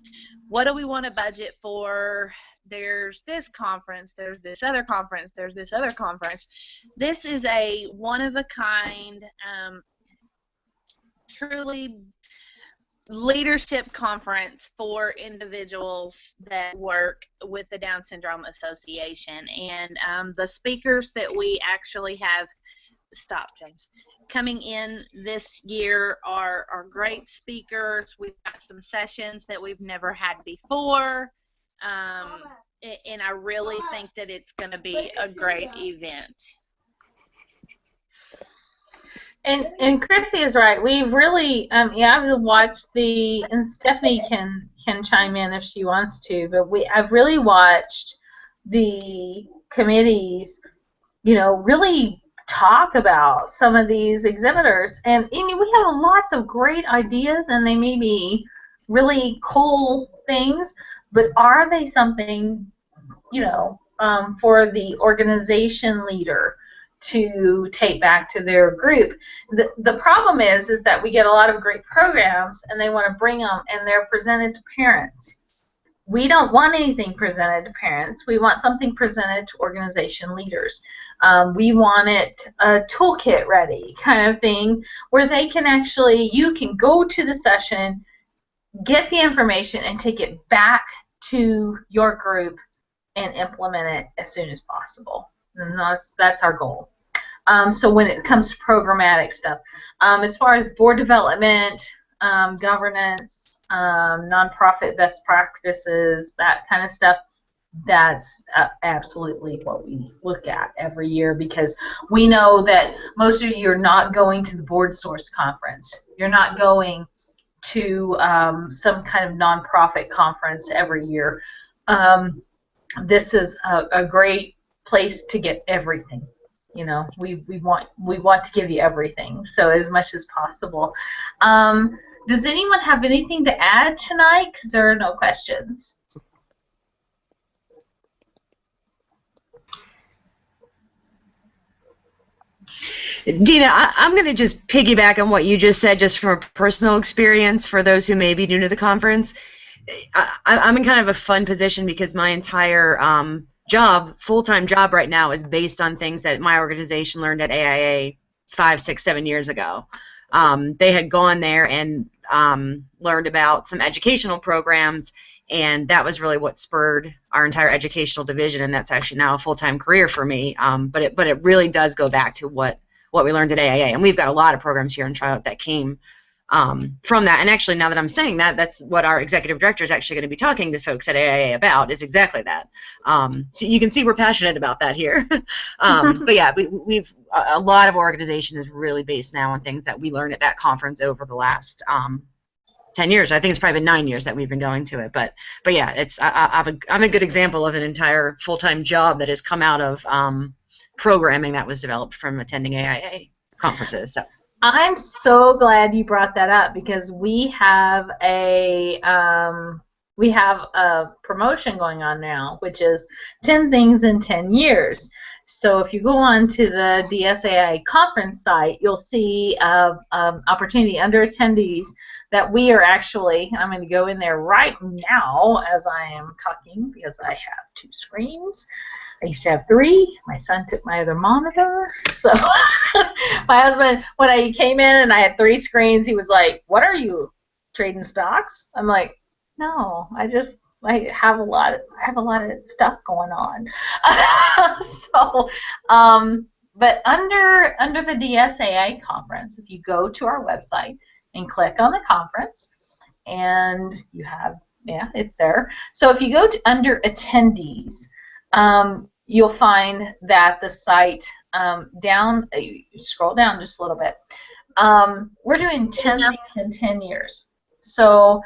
do we want to budget for? There's this conference, there's this other conference, there's this other conference. This is a one-of-a-kind, truly leadership conference for individuals that work with the Down Syndrome Association. And the speakers that we actually have, stop, James, coming in this year are great speakers. We've got some sessions that we've never had before. And I really think that it's going to be a great event. And Chrissy is right. We've really, yeah, I've watched and Stephanie can chime in if she wants to, but I've really watched the committees, really talk about some of these exhibitors, and we have lots of great ideas, and they may be really cool things, but are they something, for the organization leader to take back to their group? The problem is that we get a lot of great programs, and they want to bring them, and they're presented to parents. We don't want anything presented to parents. We want something presented to organization leaders. We want it a toolkit ready kind of thing where they can actually, you can go to the session, get the information, and take it back to your group and implement it as soon as possible. And that's our goal. So when it comes to programmatic stuff, as far as board development, governance, nonprofit best practices, that kind of stuff, that's absolutely what we look at every year, because we know that most of you are not going to the board source conference. You're not going to some kind of nonprofit conference every year. This is a great place to get everything. We want to give you everything, so as much as possible. Does anyone have anything to add tonight? Because there are no questions. Dina, I'm going to just piggyback on what you just said, just from a personal experience for those who may be new to the conference. I'm in kind of a fun position because my entire full-time job right now is based on things that my organization learned at AIA 5, 6, 7 years ago. They had gone there and learned about some educational programs, and that was really what spurred our entire educational division, and that's actually now a full-time career for me. But it really does go back to what we learned at AIA, and we've got a lot of programs here in Charlotte that came from that. And actually, now that I'm saying that, that's what our executive director is actually going to be talking to folks at AIA about, is exactly that. So you can see we're passionate about that here. But yeah, we've a lot of organization is really based now on things that we learned at that conference over the last 10 years. I think it's probably been 9 years that we've been going to it. But yeah, I'm a good example of an entire full-time job that has come out of programming that was developed from attending AIA conferences. So I'm so glad you brought that up, because we have a promotion going on now, which is 10 things in 10 years. So if you go on to the DSAIA conference site, you'll see opportunity under attendees that we are actually, I'm going to go in there right now as I am talking, because I have 2 screens. I used to have 3. My son took my other monitor. So my husband, when I came in and I had 3 screens, he was like, "What are you, trading stocks?" I'm like, "No, I just I have a lot of stuff going on. So, but under the DSAI conference, if you go to our website and click on the conference, and you have, yeah, it's there. So if you go to under attendees, you'll find that the site down, scroll down just a little bit. We're doing 10 things in 10 years. So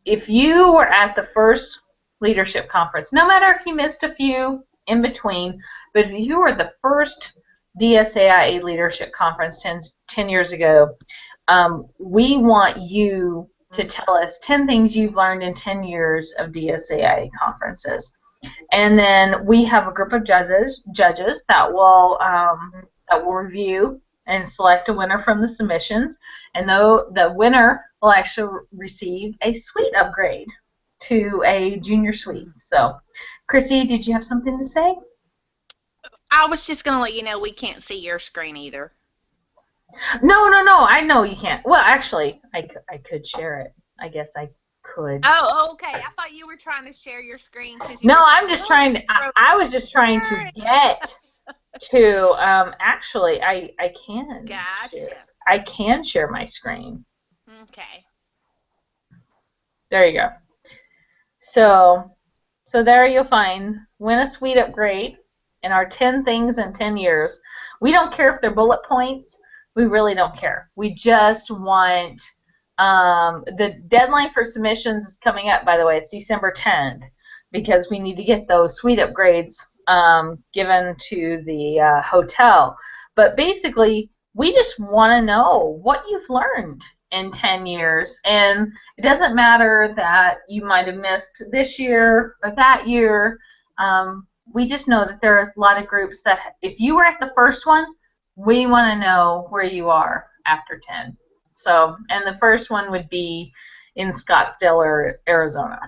if you were at the first leadership conference, no matter if you missed a few in between, but if you were the first DSAIA leadership conference 10 years ago, we want you to tell us 10 things you've learned in 10 years of DSAIA conferences. And then we have a group of judges that will review and select a winner from the submissions, and though the winner will actually receive a suite upgrade to a junior suite. So, Chrissy, did you have something to say? I was just going to let you know we can't see your screen either. No, I know you can't. Well, actually, I could share it. I guess I could. Oh, okay. I thought you were trying to share your screen. No, I'm just trying to, I was just trying to get to, actually, I can. Gotcha. I can share my screen. Okay. There you go. So there you'll find win a suite upgrade in our 10 things in 10 years. We don't care if they're bullet points. We really don't care. We just want, the deadline for submissions is coming up, by the way. It's December 10th, because we need to get those suite upgrades given to the hotel. But basically, we just want to know what you've learned in 10 years. And it doesn't matter that you might have missed this year or that year. We just know that there are a lot of groups that if you were at the first one, we want to know where you are after 10. So, and the first one would be in Scottsdale, Arizona.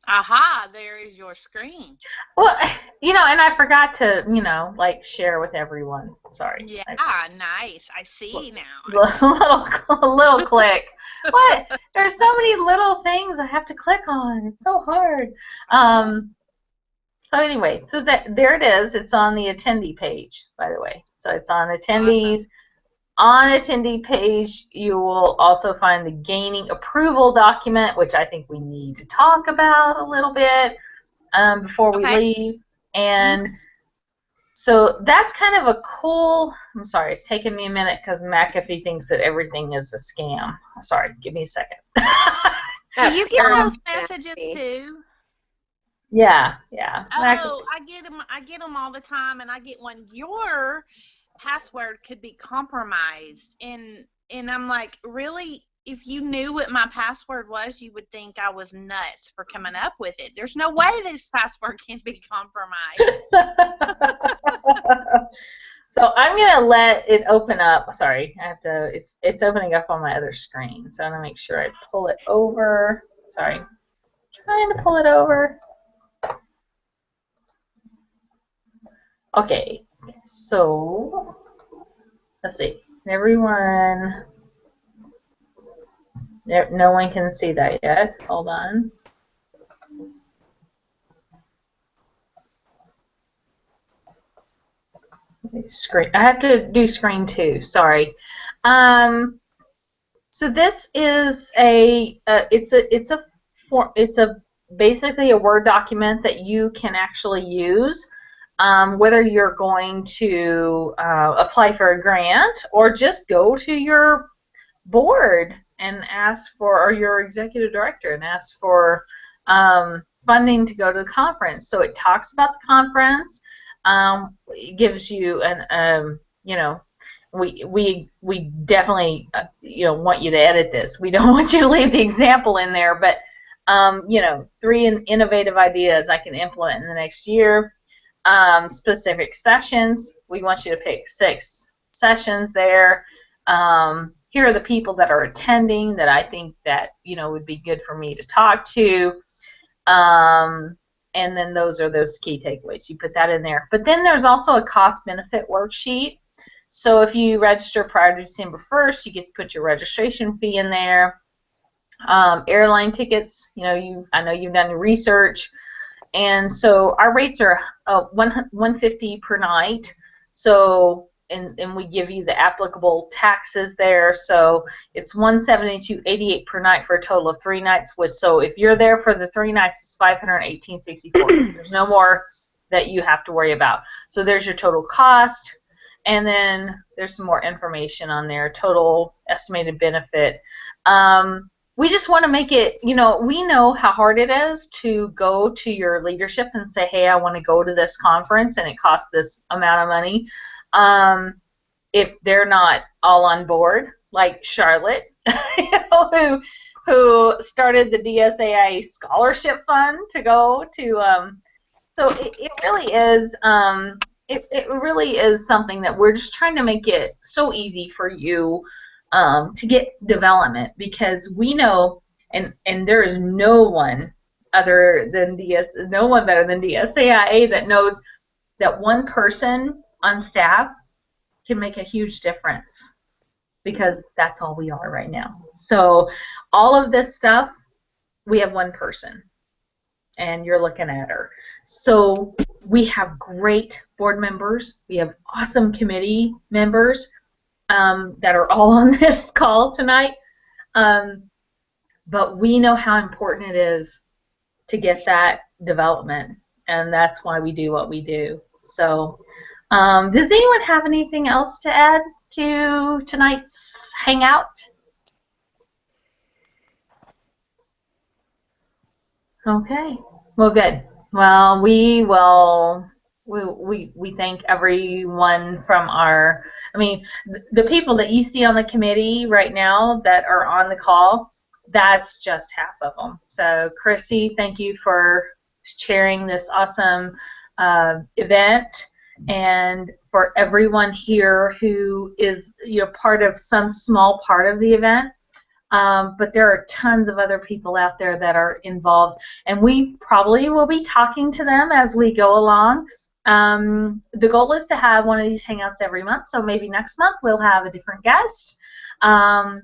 Aha, there is your screen. Well, you know, and I forgot to, you know, like share with everyone. Sorry. Yeah, nice. I see now. A little click. What? There's so many little things I have to click on. It's so hard. So anyway, so there it is. It's on the attendee page, by the way. So it's on attendees. Awesome. On attendee page, you will also find the gaining approval document, which I think we need to talk about a little bit before we leave. And so that's kind of a cool, I'm sorry, it's taking me a minute because McAfee thinks that everything is a scam. Sorry, give me a second. Do you get those messages too? Yeah. Oh, I get them all the time, and I get one. Your password could be compromised, and I'm like, really? If you knew what my password was, you would think I was nuts for coming up with it. There's no way this password can be compromised. So I'm gonna let it open up. Sorry, I have to. It's opening up on my other screen, so I'm gonna make sure I pull it over. Sorry, trying to pull it over. Okay, so let's see. Everyone, no one can see that yet. Hold on. Screen. I have to do screen 2. Sorry. So this is it's basically a Word document that you can actually use. Whether you're going to apply for a grant or just go to your board and ask for, or your executive director and ask for funding to go to the conference. So it talks about the conference. It gives you an, you know, we definitely, you know, want you to edit this. We don't want you to leave the example in there, but, you know, 3 innovative ideas I can implement in the next year. Specific sessions. We want you to pick 6 sessions there. Here are the people that are attending that I think that, you know, would be good for me to talk to. and then those are those key takeaways. You put that in there. But then there's also a cost-benefit worksheet. So if you register prior to December 1st, you get to put your registration fee in there. Airline tickets, I know you've done your research. And so our rates are $150 per night. So and we give you the applicable taxes there. So it's $172.88 per night for a total of 3 nights. So if you're there for the 3 nights, it's $518.64. There's no more that you have to worry about. So there's your total cost, and then there's some more information on there. Total estimated benefit. We just want to make it, we know how hard it is to go to your leadership and say, hey, I want to go to this conference and it costs this amount of money. If they're not all on board, like Charlotte, who started the DSAIA scholarship fund to go to, so it really is, it really is something that we're just trying to make it so easy for you to get development, because we know, and there is no one other than no one better than DSAIA that knows that one person on staff can make a huge difference, because that's all we are right now. So all of this stuff, we have one person, and you're looking at her. So we have great board members. We have awesome committee members that are all on this call tonight. But we know how important it is to get that development, and that's why we do what we do. So does anyone have anything else to add to tonight's Hangout? Okay, well, good. Well, we thank everyone from the people that you see on the committee right now that are on the call, that's just half of them. So Chrissy, thank you for chairing this awesome event, and for everyone here who is part of some small part of the event. But there are tons of other people out there that are involved, and we probably will be talking to them as we go along. The goal is to have one of these Hangouts every month, so maybe next month we'll have a different guest, and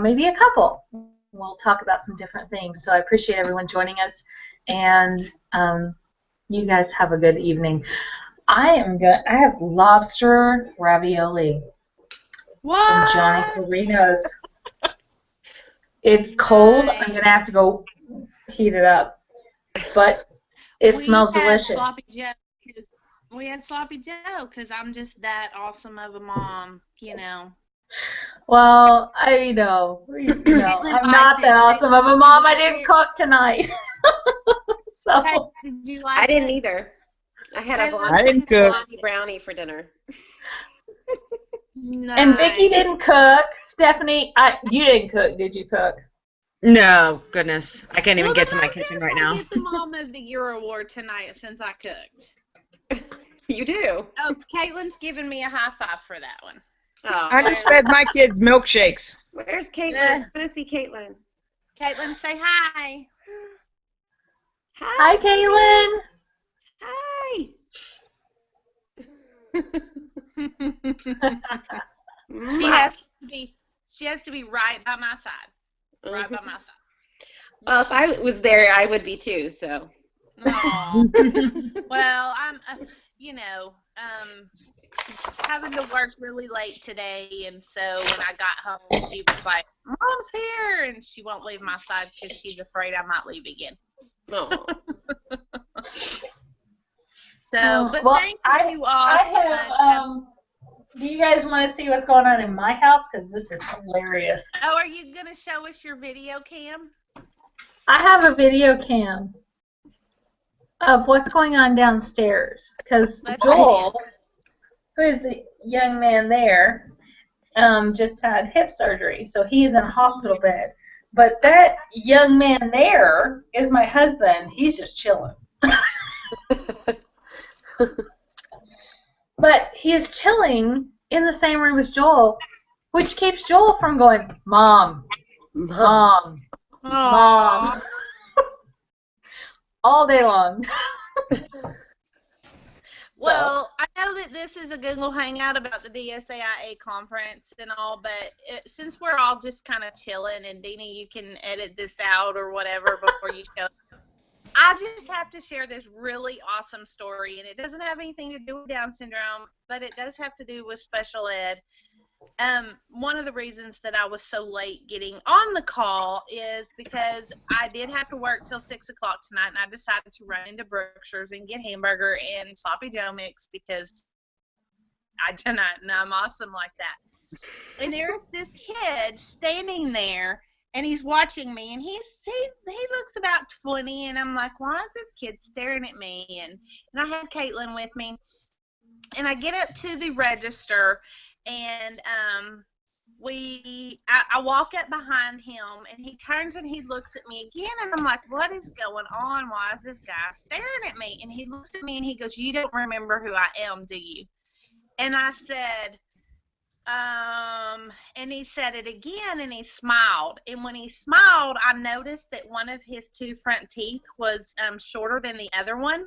maybe a couple. We'll talk about some different things. So I appreciate everyone joining us, and you guys have a good evening. I have lobster ravioli from Johnny Carino's. It's cold. I'm going to have to go heat it up. But it smells delicious. We had Sloppy Joe because I'm just that awesome of a mom, Well, I know. I'm not that awesome of a mom. I didn't cook tonight. So did you like I didn't either. I had a blondie brownie for dinner. Nice. And Vicki didn't cook. Stephanie, you didn't cook, did you cook? No, goodness. I can't even get to my kitchen right now. I get the Mom of the Year award tonight since I cooked. You do? Oh, Caitlin's giving me a high five for that one. Oh, I just fed my kids milkshakes. Where's Caitlin? I want to see Caitlin. Caitlin, say hi. Hi, Caitlin. Hi. She has to be right by my side. Right by my side. Well, if I was there, I would be too. So. Well, I'm, having to work really late today, and so when I got home, she was like, "Mom's here," and she won't leave my side because she's afraid I might leave again. Oh. So, but well, thank you all. Do you guys want to see what's going on in my house? Because this is hilarious. Oh, are you going to show us your video cam? I have a video cam of what's going on downstairs. Because Joel, who is the young man there, just had hip surgery. So he is in a hospital bed. But that young man there is my husband. He's just chilling. But he is chilling in the same room as Joel, which keeps Joel from going, Mom, Mom, Mom. all day long. Well, I know that this is a Google Hangout about the DSAIA conference and all, but since we're all just kind of chilling, and Dina, you can edit this out or whatever before you show, I just have to share this really awesome story, and it doesn't have anything to do with Down syndrome, but it does have to do with special ed. One of the reasons that I was so late getting on the call is because I did have to work till 6 o'clock tonight, and I decided to run into Brookshire's and get hamburger and sloppy Joe mix because I do not, and I'm awesome like that. And there's this kid standing there, and he's watching me, and he looks about 20, and I'm like, why is this kid staring at me? And I had Caitlin with me, and I get up to the register, and I walk up behind him, and he turns and he looks at me again, and I'm like, what is going on? Why is this guy staring at me? And he looks at me and he goes, you don't remember who I am, do you? And I said, and he said it again, and he smiled. And when he smiled, I noticed that one of his two front teeth was shorter than the other one.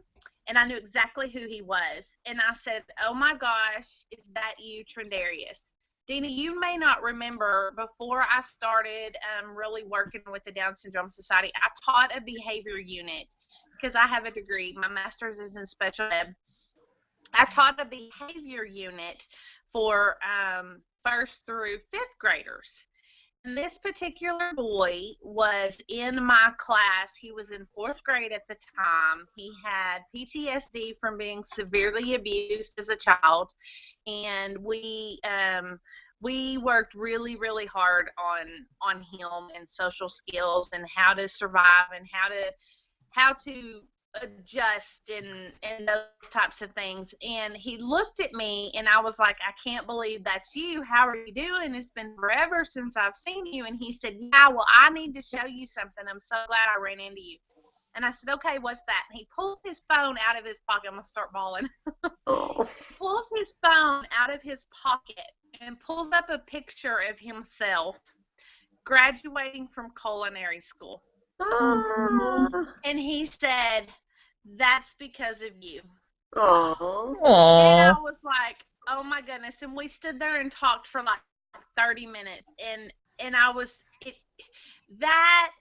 And I knew exactly who he was. And I said, oh my gosh, is that you, Trindarius? Dina, you may not remember, before I started really working with the Down Syndrome Society, I taught a behavior unit because I have a degree. My master's is in special ed. I taught a behavior unit for 1st through 5th graders. And this particular boy was in my class. He was in 4th grade at the time. He had PTSD from being severely abused as a child, and we worked really, really hard on him and social skills and how to survive and how to adjust and those types of things. And he looked at me, and I was like, I can't believe that's you. How are you doing? It's been forever since I've seen you. And he said, yeah, well, I need to show you something. I'm so glad I ran into you. And I said, okay, what's that? And he pulls his phone out of his pocket. I'm going to start bawling. Pulls his phone out of his pocket and pulls up a picture of himself graduating from culinary school. And he said, that's because of you. Aww. And I was like, oh my goodness. And we stood there and talked for like 30 minutes. And I was,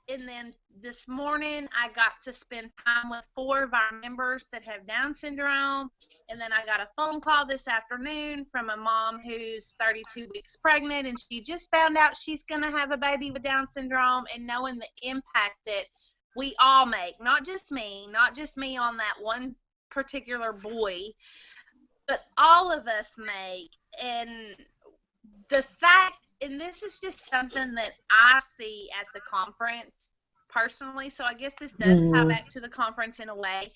and then this morning I got to spend time with 4 of our members that have Down syndrome. And then I got a phone call this afternoon from a mom who's 32 weeks pregnant, and she just found out she's going to have a baby with Down syndrome, and knowing the impact that we all make, not just me on that one particular boy, but all of us make. And the fact, and this is just something that I see at the conference personally, so I guess this does tie back to the conference in a way.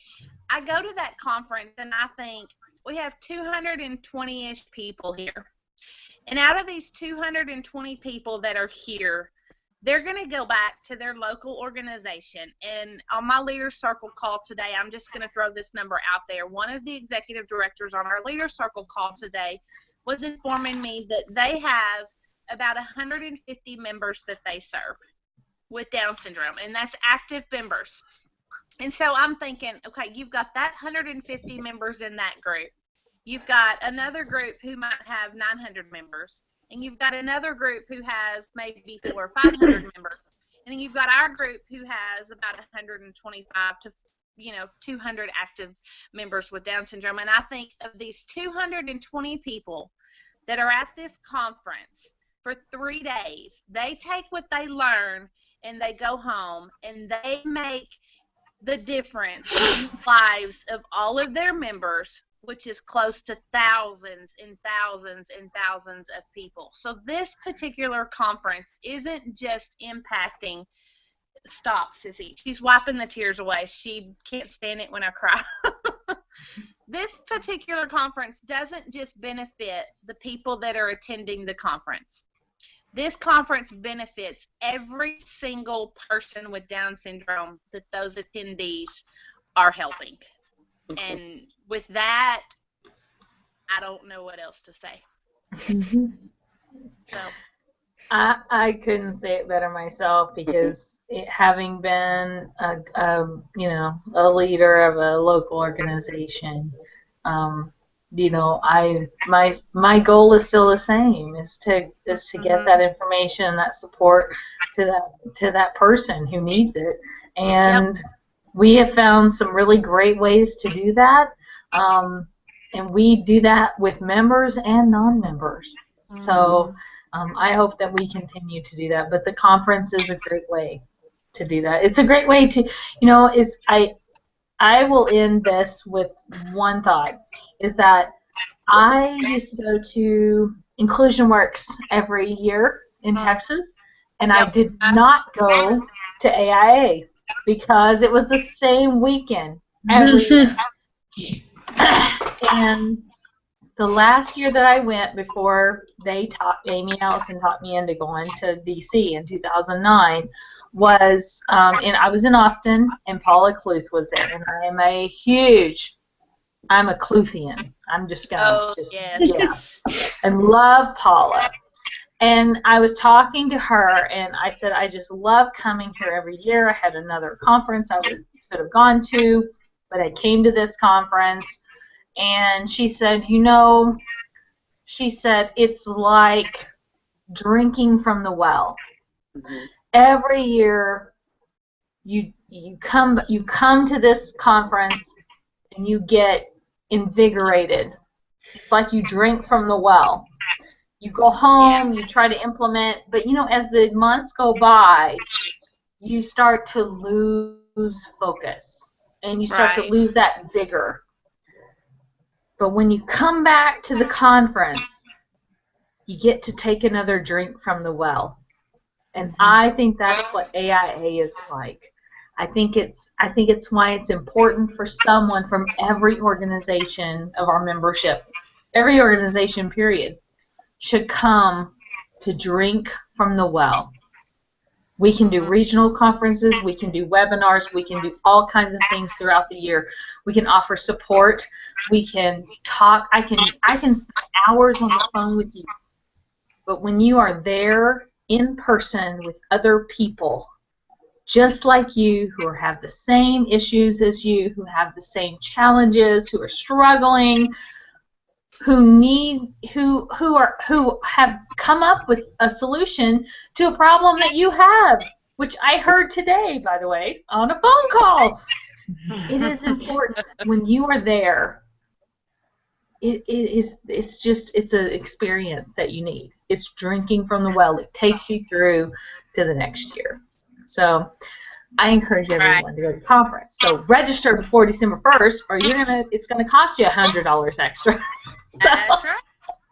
I go to that conference and I think we have 220-ish people here. And out of these 220 people that are here, they're going to go back to their local organization. And on my Leader Circle call today, I'm just going to throw this number out there. One of the executive directors on our Leader Circle call today was informing me that they have about 150 members that they serve with Down syndrome, and that's active members. And so I'm thinking, okay, you've got that 150 members in that group. You've got another group who might have 900 members. And you've got another group who has maybe 400 or 500 members. And then you've got our group who has about 125 to 200 active members with Down syndrome. And I think of these 220 people that are at this conference for 3 days, they take what they learn and they go home and they make the difference in the lives of all of their members, which is close to thousands and thousands and thousands of people. So this particular conference isn't just impacting, stop, Sissy. She's wiping the tears away. She can't stand it when I cry. This particular conference doesn't just benefit the people that are attending the conference. This conference benefits every single person with Down syndrome that those attendees are helping. And with that, I don't know what else to say. So I couldn't say it better myself because having been a leader of a local organization, my goal is still the same, is to get that information, that support to that person who needs it, and we have found some really great ways to do that, and we do that with members and non-members. So I hope that we continue to do that. But the conference is a great way to do that. It's a great way to, I will end this with one thought, is that I used to go to Inclusion Works every year in Texas, and I did not go to AIA because it was the same weekend every year. And the last year that I went, before Amy Allison taught me into going to DC in 2009, was I was in Austin, and Paula Cluth was there, and I'm a Cluthian. I'm just gonna and love Paula. And I was talking to her, and I said, I just love coming here every year. I had another conference I could have gone to, but I came to this conference. And she said, it's like drinking from the well. Every year you come to this conference and you get invigorated. It's like you drink from the well. You go home, you try to implement, but as the months go by, you start to lose focus and you start to lose that vigor. But when you come back to the conference, you get to take another drink from the well. And I think that's what AIA is like. I think it's why it's important for someone from every organization of our membership, every organization period, should come to drink from the well. We can do regional conferences, we can do webinars, we can do all kinds of things throughout the year. We can offer support, we can talk, I can spend hours on the phone with you. But when you are there in person with other people, just like you, who have the same issues as you, who have the same challenges, who are struggling, who have come up with a solution to a problem that you have, which I heard today, by the way, on a phone call. It is important when you are there. It's an experience that you need. It's drinking from the well. It takes you through to the next year. So I encourage everyone to go to the conference. So register before December 1st, or it's gonna cost you $100 extra. That's right.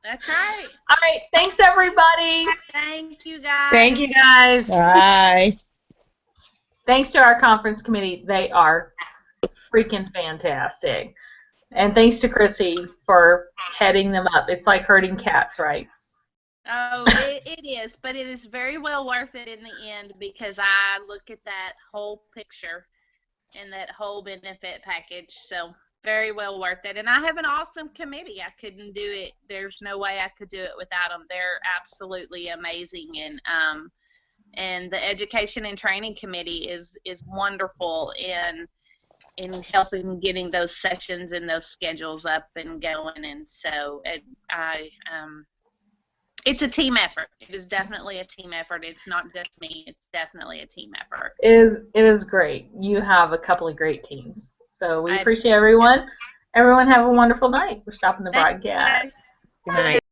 That's right. All right. Thanks, everybody. Thank you, guys. Thank you, guys. Bye. Thanks to our conference committee. They are freaking fantastic. And thanks to Chrissy for heading them up. It's like herding cats, right? Oh, it is, but it is very well worth it in the end because I look at that whole picture and that whole benefit package. So very well worth it. And I have an awesome committee. I couldn't do it. There's no way I could do it without them. They're absolutely amazing. And the education and training committee is wonderful in helping getting those sessions and those schedules up and going. And so it's a team effort. It is definitely a team effort. It's not just me. It's definitely a team effort. It is great. You have a couple of great teams. So we appreciate everyone. Everyone have a wonderful night. We're stopping the broadcast. Good night.